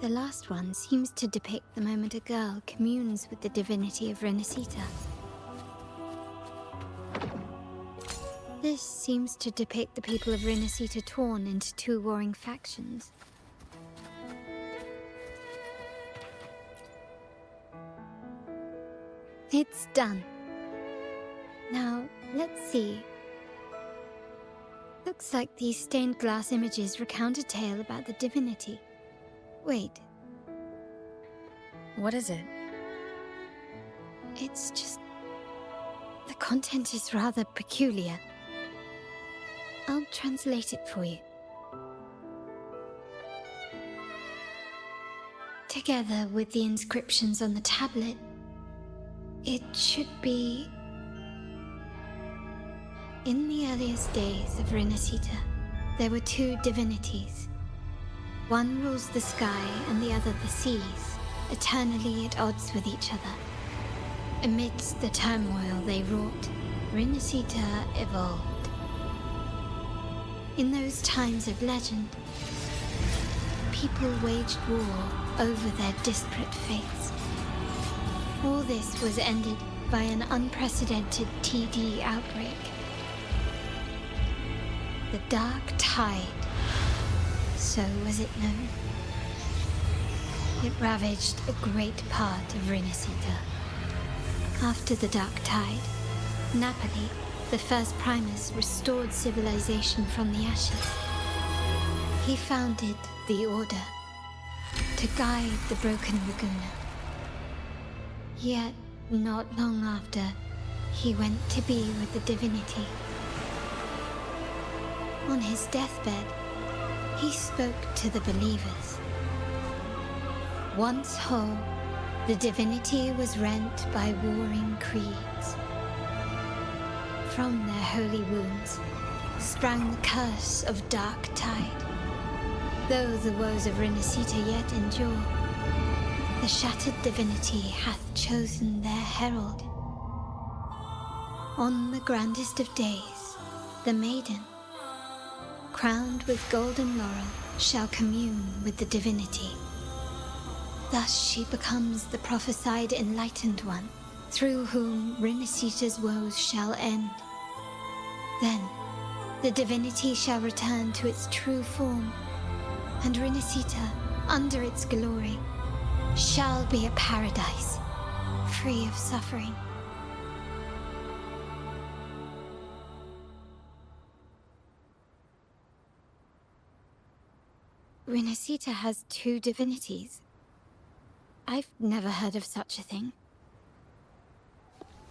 The last one seems to depict the moment a girl communes with the divinity of Rinascita. This seems to depict the people of Rinascita torn into two warring factions. It's done. Now, let's see. Looks like these stained glass images recount a tale about the divinity. Wait. What is it? It's just... the content is rather peculiar. I'll translate it for you. Together with the inscriptions on the tablet, it should be... In the earliest days of Rinascita, there were two divinities. One rules the sky and the other the seas, eternally at odds with each other. Amidst the turmoil they wrought, Rinascita evolved. In those times of legend, people waged war over their disparate fates. All this was ended by an unprecedented TD outbreak. The Dark Tide, so was it known. It ravaged a great part of Rinascita. After the Dark Tide, Napoli, the first Primus, restored civilization from the ashes. He founded the Order to guide the broken Laguna. Yet, not long after, he went to be with the divinity. On his deathbed, he spoke to the believers. Once whole, the divinity was rent by warring creeds. From their holy wounds sprang the curse of dark tide. Though the woes of Rinascita yet endure, the shattered divinity hath chosen their herald. On the grandest of days, the maiden, crowned with golden laurel, shall commune with the divinity. Thus she becomes the prophesied enlightened one, through whom Rinascita's woes shall end. Then, the divinity shall return to its true form, and Rinascita, under its glory, shall be a paradise, free of suffering. Rinascita has two divinities. I've never heard of such a thing.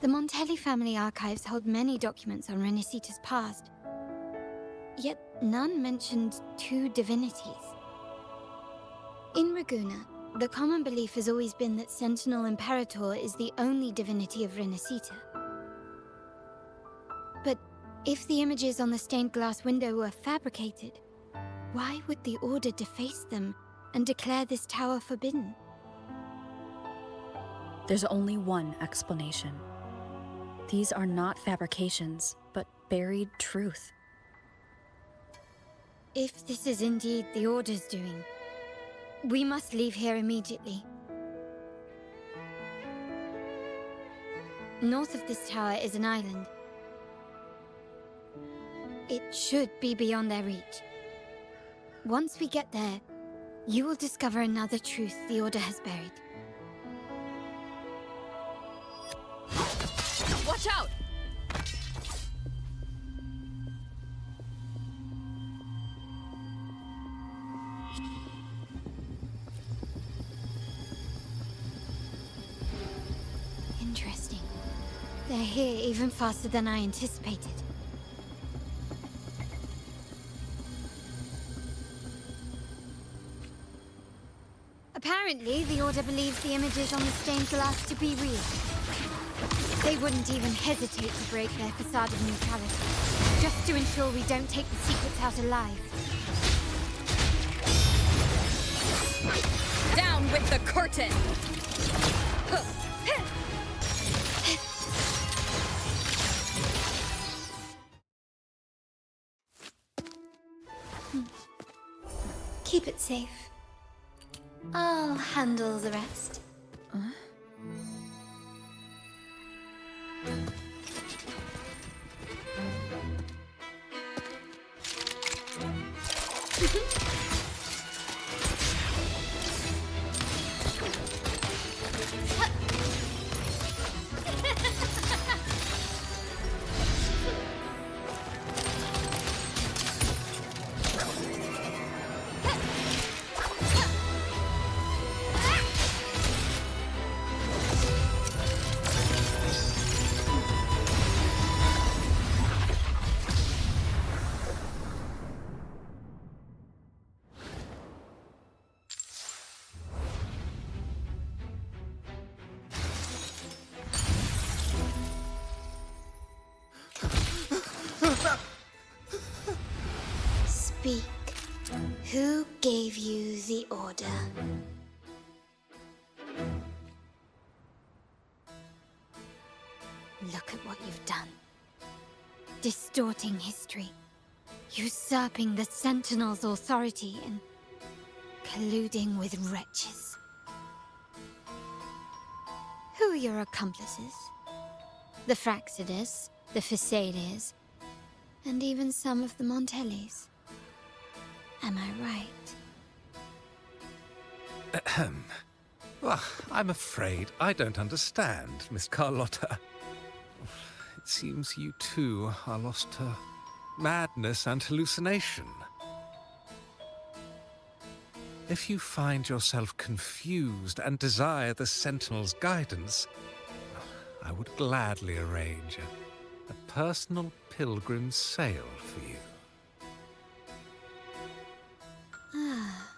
The Montelli family archives hold many documents on Rinascita's past, yet none mentioned two divinities. In Ragusa, the common belief has always been that Sentinel Imperator is the only divinity of Rinascita. But if the images on the stained glass window were fabricated, why would the Order deface them and declare this tower forbidden? There's only one explanation. These are not fabrications, but buried truth. If this is indeed the Order's doing, we must leave here immediately. North of this tower is an island. It should be beyond their reach. Once we get there, you will discover another truth the Order has buried. Watch out! Interesting. They're here even faster than I anticipated. Apparently, the Order believes the images on the stained glass to be real. They wouldn't even hesitate to break their facade of neutrality, just to ensure we don't take the secrets out alive. Down with the curtain! Keep it safe. I'll handle the rest. Speak. Who gave you the order? Look at what you've done. Distorting history, usurping the Sentinel's authority, and colluding with wretches. Who are your accomplices? The Fraxidus, the Phisades, and even some of the Montellis. Am I right? Ahem. Well, I'm afraid I don't understand, Miss Carlotta. It seems you too are lost to madness and hallucination. If you find yourself confused and desire the Sentinel's guidance, I would gladly arrange a personal pilgrim sail for you. Ah,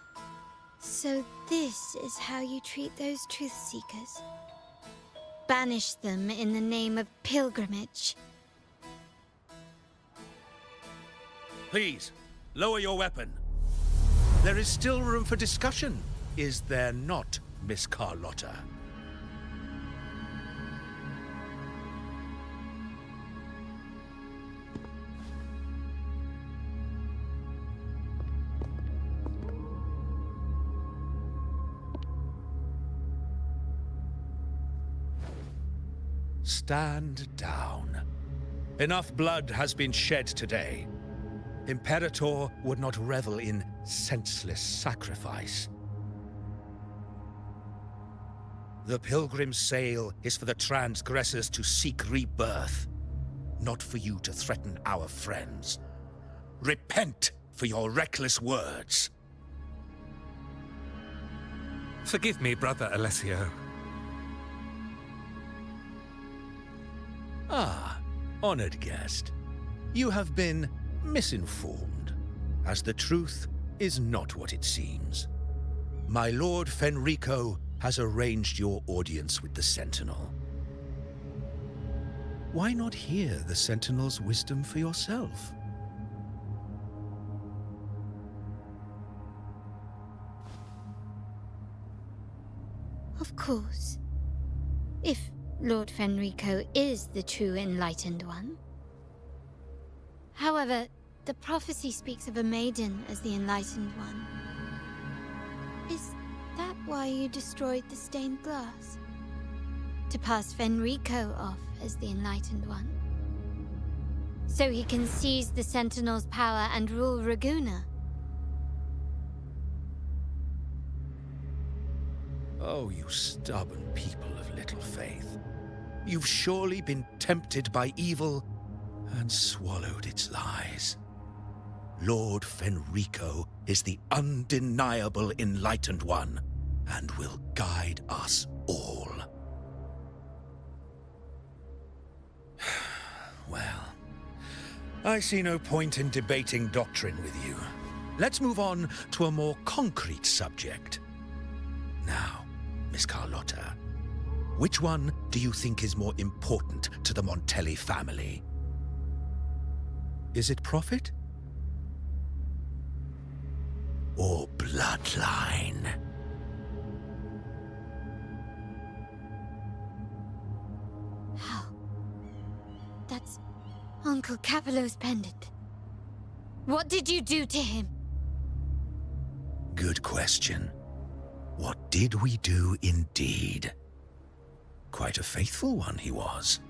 so this This is how you treat those truth seekers. Banish them in the name of pilgrimage. Please, lower your weapon. There is still room for discussion, is there not, Miss Carlotta? Stand down. Enough blood has been shed today. Imperator would not revel in senseless sacrifice. The pilgrim's sail is for the transgressors to seek rebirth, not for you to threaten our friends. Repent for your reckless words. Forgive me, Brother Alessio. Ah, honored guest. You have been misinformed, as the truth is not what it seems. My Lord Fenrico has arranged your audience with the Sentinel. Why not hear the Sentinel's wisdom for yourself? Of course. If Lord Fenrico is the true Enlightened One. However, the prophecy speaks of a maiden as the Enlightened One. Is that why you destroyed the stained glass? To pass Fenrico off as the Enlightened One? So he can seize the Sentinel's power and rule Raguna? Oh, you stubborn people of little faith. You've surely been tempted by evil and swallowed its lies. Lord Fenrico is the undeniable Enlightened One and will guide us all. Well, I see no point in debating doctrine with you. Let's move on to a more concrete subject. Now, Miss Carlotta, which one do you think is more important to the Montelli family? Is it profit? Or bloodline? How? That's Uncle Capello's pendant. What did you do to him? Good question. What did we do indeed? Quite a faithful one he was.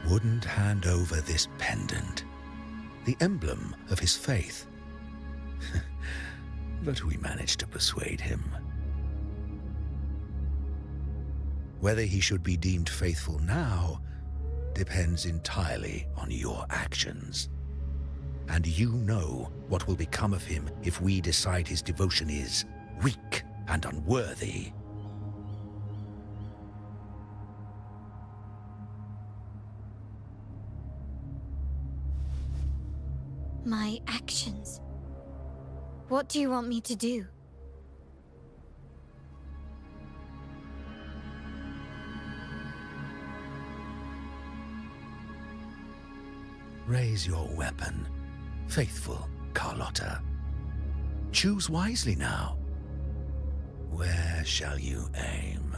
Wouldn't hand over this pendant, the emblem of his faith. But we managed to persuade him. Whether he should be deemed faithful now depends entirely on your actions. And you know what will become of him if we decide his devotion is weak and unworthy. My actions. What do you want me to do? Raise your weapon, faithful Carlotta. Choose wisely now. Where shall you aim?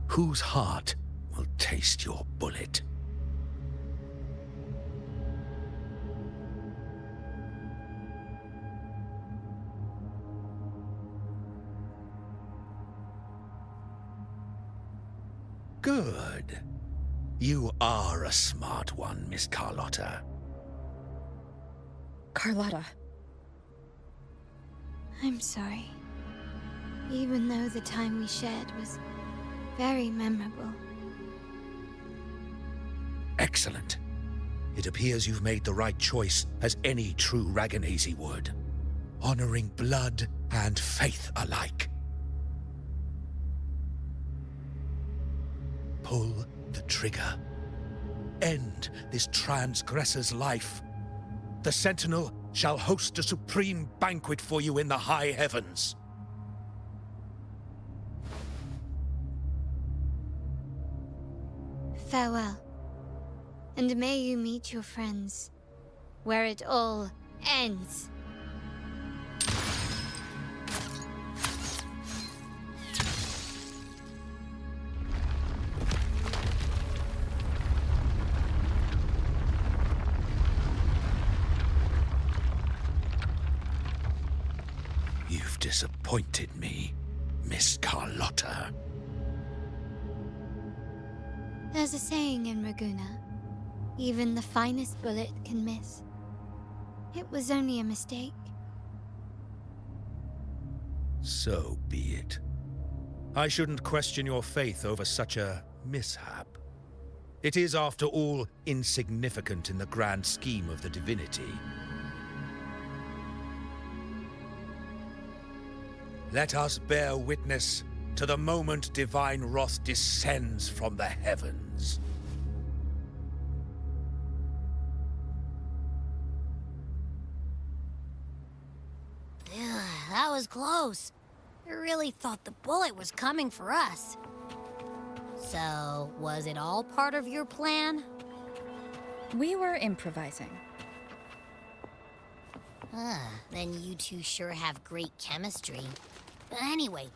Whose heart will taste your bullet? Good. You are a smart one, Miss Carlotta. Carlotta. I'm sorry. Even though the time we shared was very memorable. Excellent. It appears you've made the right choice, as any true Ragganese would. Honoring blood and faith alike. Pull the trigger. End this transgressor's life. The Sentinel shall host a supreme banquet for you in the high heavens. Farewell. And may you meet your friends where it all ends. You've disappointed me, Miss Carlotta. There's a saying in Raguna, even the finest bullet can miss. It was only a mistake. So be it. I shouldn't question your faith over such a mishap. It is, after all, insignificant in the grand scheme of the divinity. Let us bear witness to the moment divine wrath descends from the heavens. That was close. I really thought the bullet was coming for us. So, was it all part of your plan? We were improvising. Then you two sure have great chemistry. But anyway,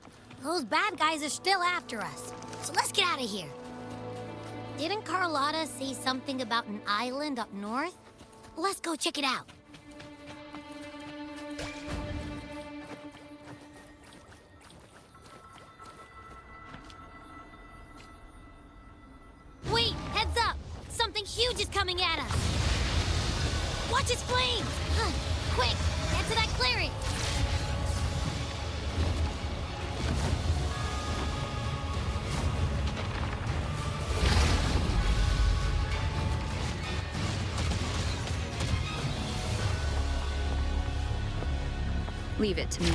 those bad guys are still after us. So let's get out of here. Didn't Carlotta say something about an island up north? Let's go check it out. Wait, heads up! Something huge is coming at us! Watch its flames! Quick, get to that clearing! Leave it to me.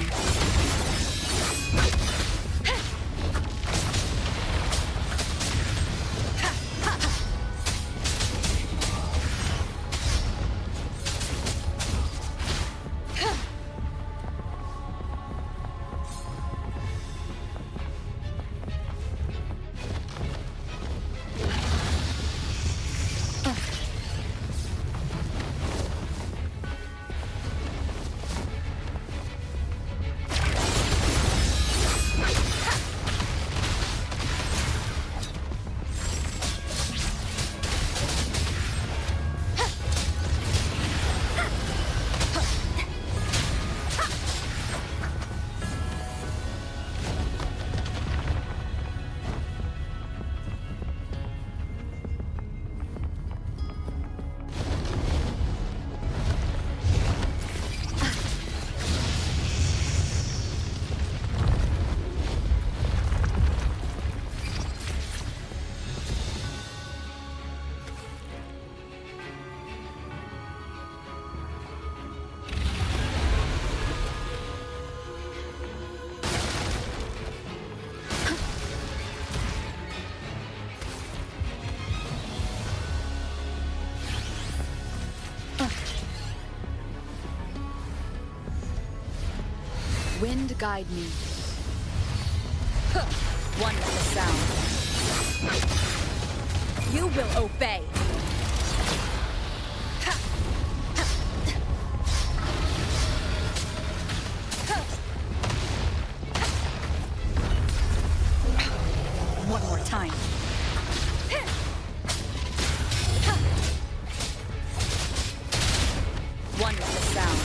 Wind guide me. One with the sound. You will obey. One more time. One with the sound.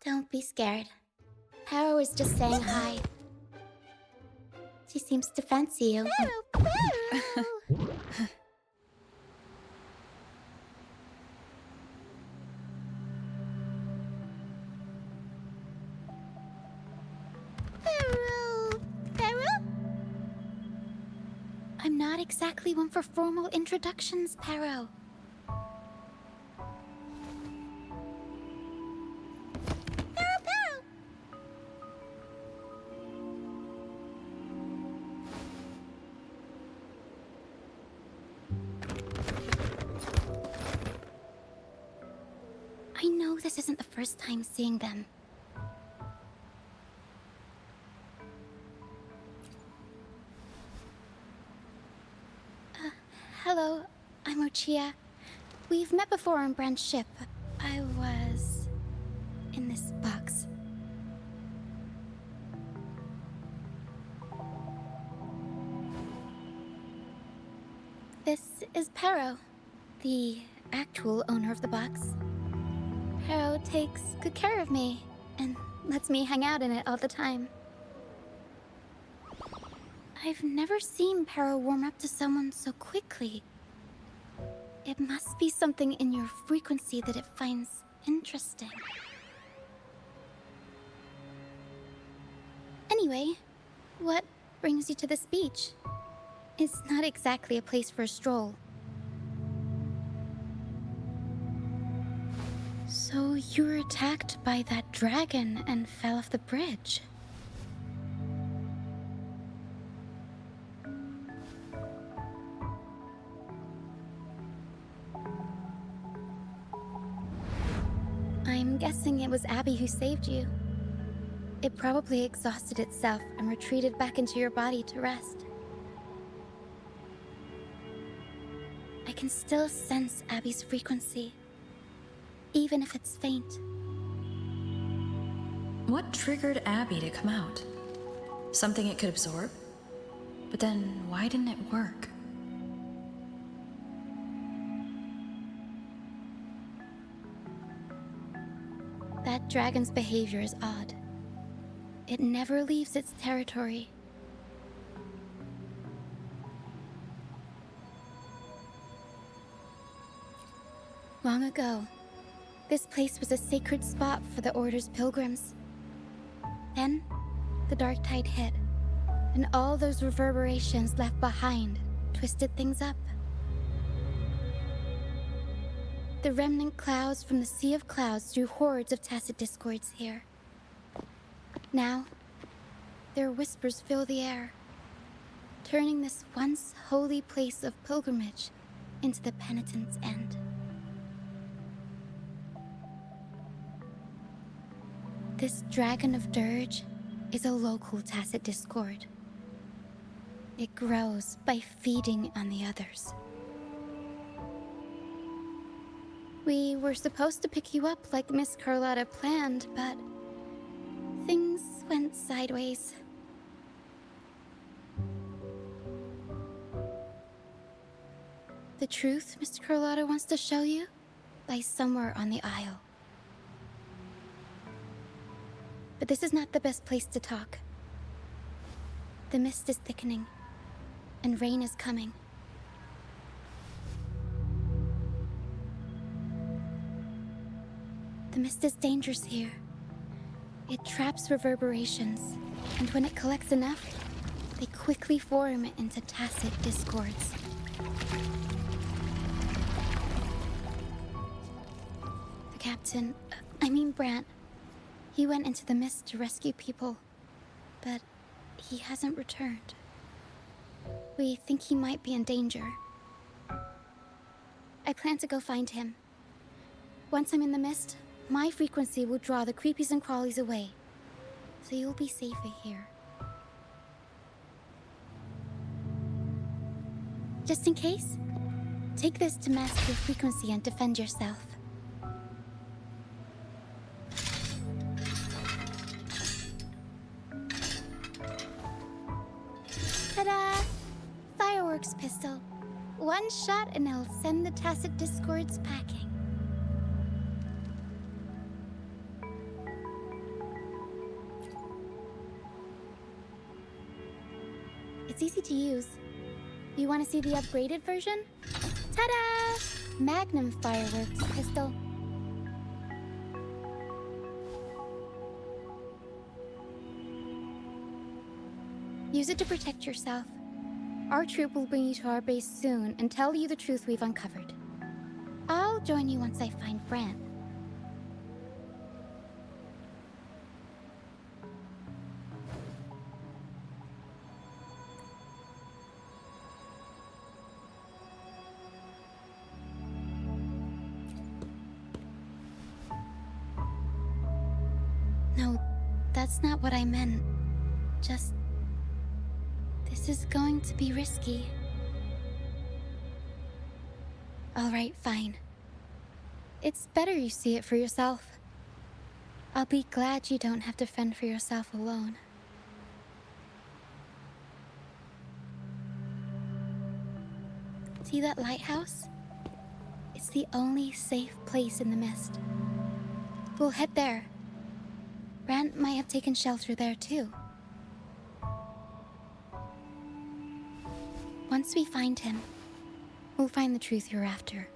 Don't be scared. Pero is just saying hi. She seems to fancy you. I'm not exactly one for formal introductions, Pero. I know this isn't the first time seeing them. Hello, I'm Roccia. We've met before on Brand's ship. I was in this box. This is Pero, the actual owner of the box. Pero takes good care of me and lets me hang out in it all the time. I've never seen Pero warm up to someone so quickly. It must be something in your frequency that it finds interesting. Anyway, what brings you to this beach? It's not exactly a place for a stroll. So you were attacked by that dragon and fell off the bridge. I'm guessing it was Abby who saved you. It probably exhausted itself and retreated back into your body to rest. I can still sense Abby's frequency, even if it's faint. What triggered Abby to come out? Something it could absorb? But then why didn't it work? That dragon's behavior is odd. It never leaves its territory. Long ago, this place was a sacred spot for the Order's pilgrims. Then, the dark tide hit, and all those reverberations left behind twisted things up. The remnant clouds from the Sea of Clouds drew hordes of tacit discords here. Now, their whispers fill the air, turning this once holy place of pilgrimage into the penitent's end. This Dragon of Dirge is a local tacit discord. It grows by feeding on the others. We were supposed to pick you up like Miss Carlotta planned, but things went sideways. The truth Mr. Carlotta wants to show you lies somewhere on the Isle. But this is not the best place to talk. The mist is thickening, and rain is coming. The mist is dangerous here. It traps reverberations, and when it collects enough, they quickly form into tacit discords. The captain, Brant, he went into the mist to rescue people, but he hasn't returned. We think he might be in danger. I plan to go find him. Once I'm in the mist, my frequency will draw the creepies and crawlies away, so you'll be safer here. Just in case, take this to mask your frequency and defend yourself. Ta-da! Fireworks pistol. One shot and it'll send the tacit discords packing. It's easy to use. You want to see the upgraded version? Ta-da! Magnum fireworks pistol. Use it to protect yourself. Our troop will bring you to our base soon and tell you the truth we've uncovered. I'll join you once I find Brant. No, that's not what I meant. Just... this is going to be risky. Alright, fine. It's better you see it for yourself. I'll be glad you don't have to fend for yourself alone. See that lighthouse? It's the only safe place in the mist. We'll head there. Brant might have taken shelter there too. Once we find him, we'll find the truth you're after.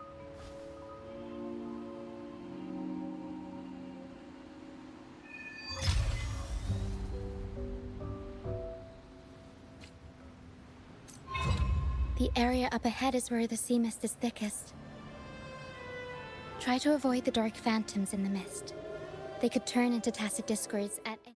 The area up ahead is where the sea mist is thickest. Try to avoid the dark phantoms in the mist. They could turn into tacit discords at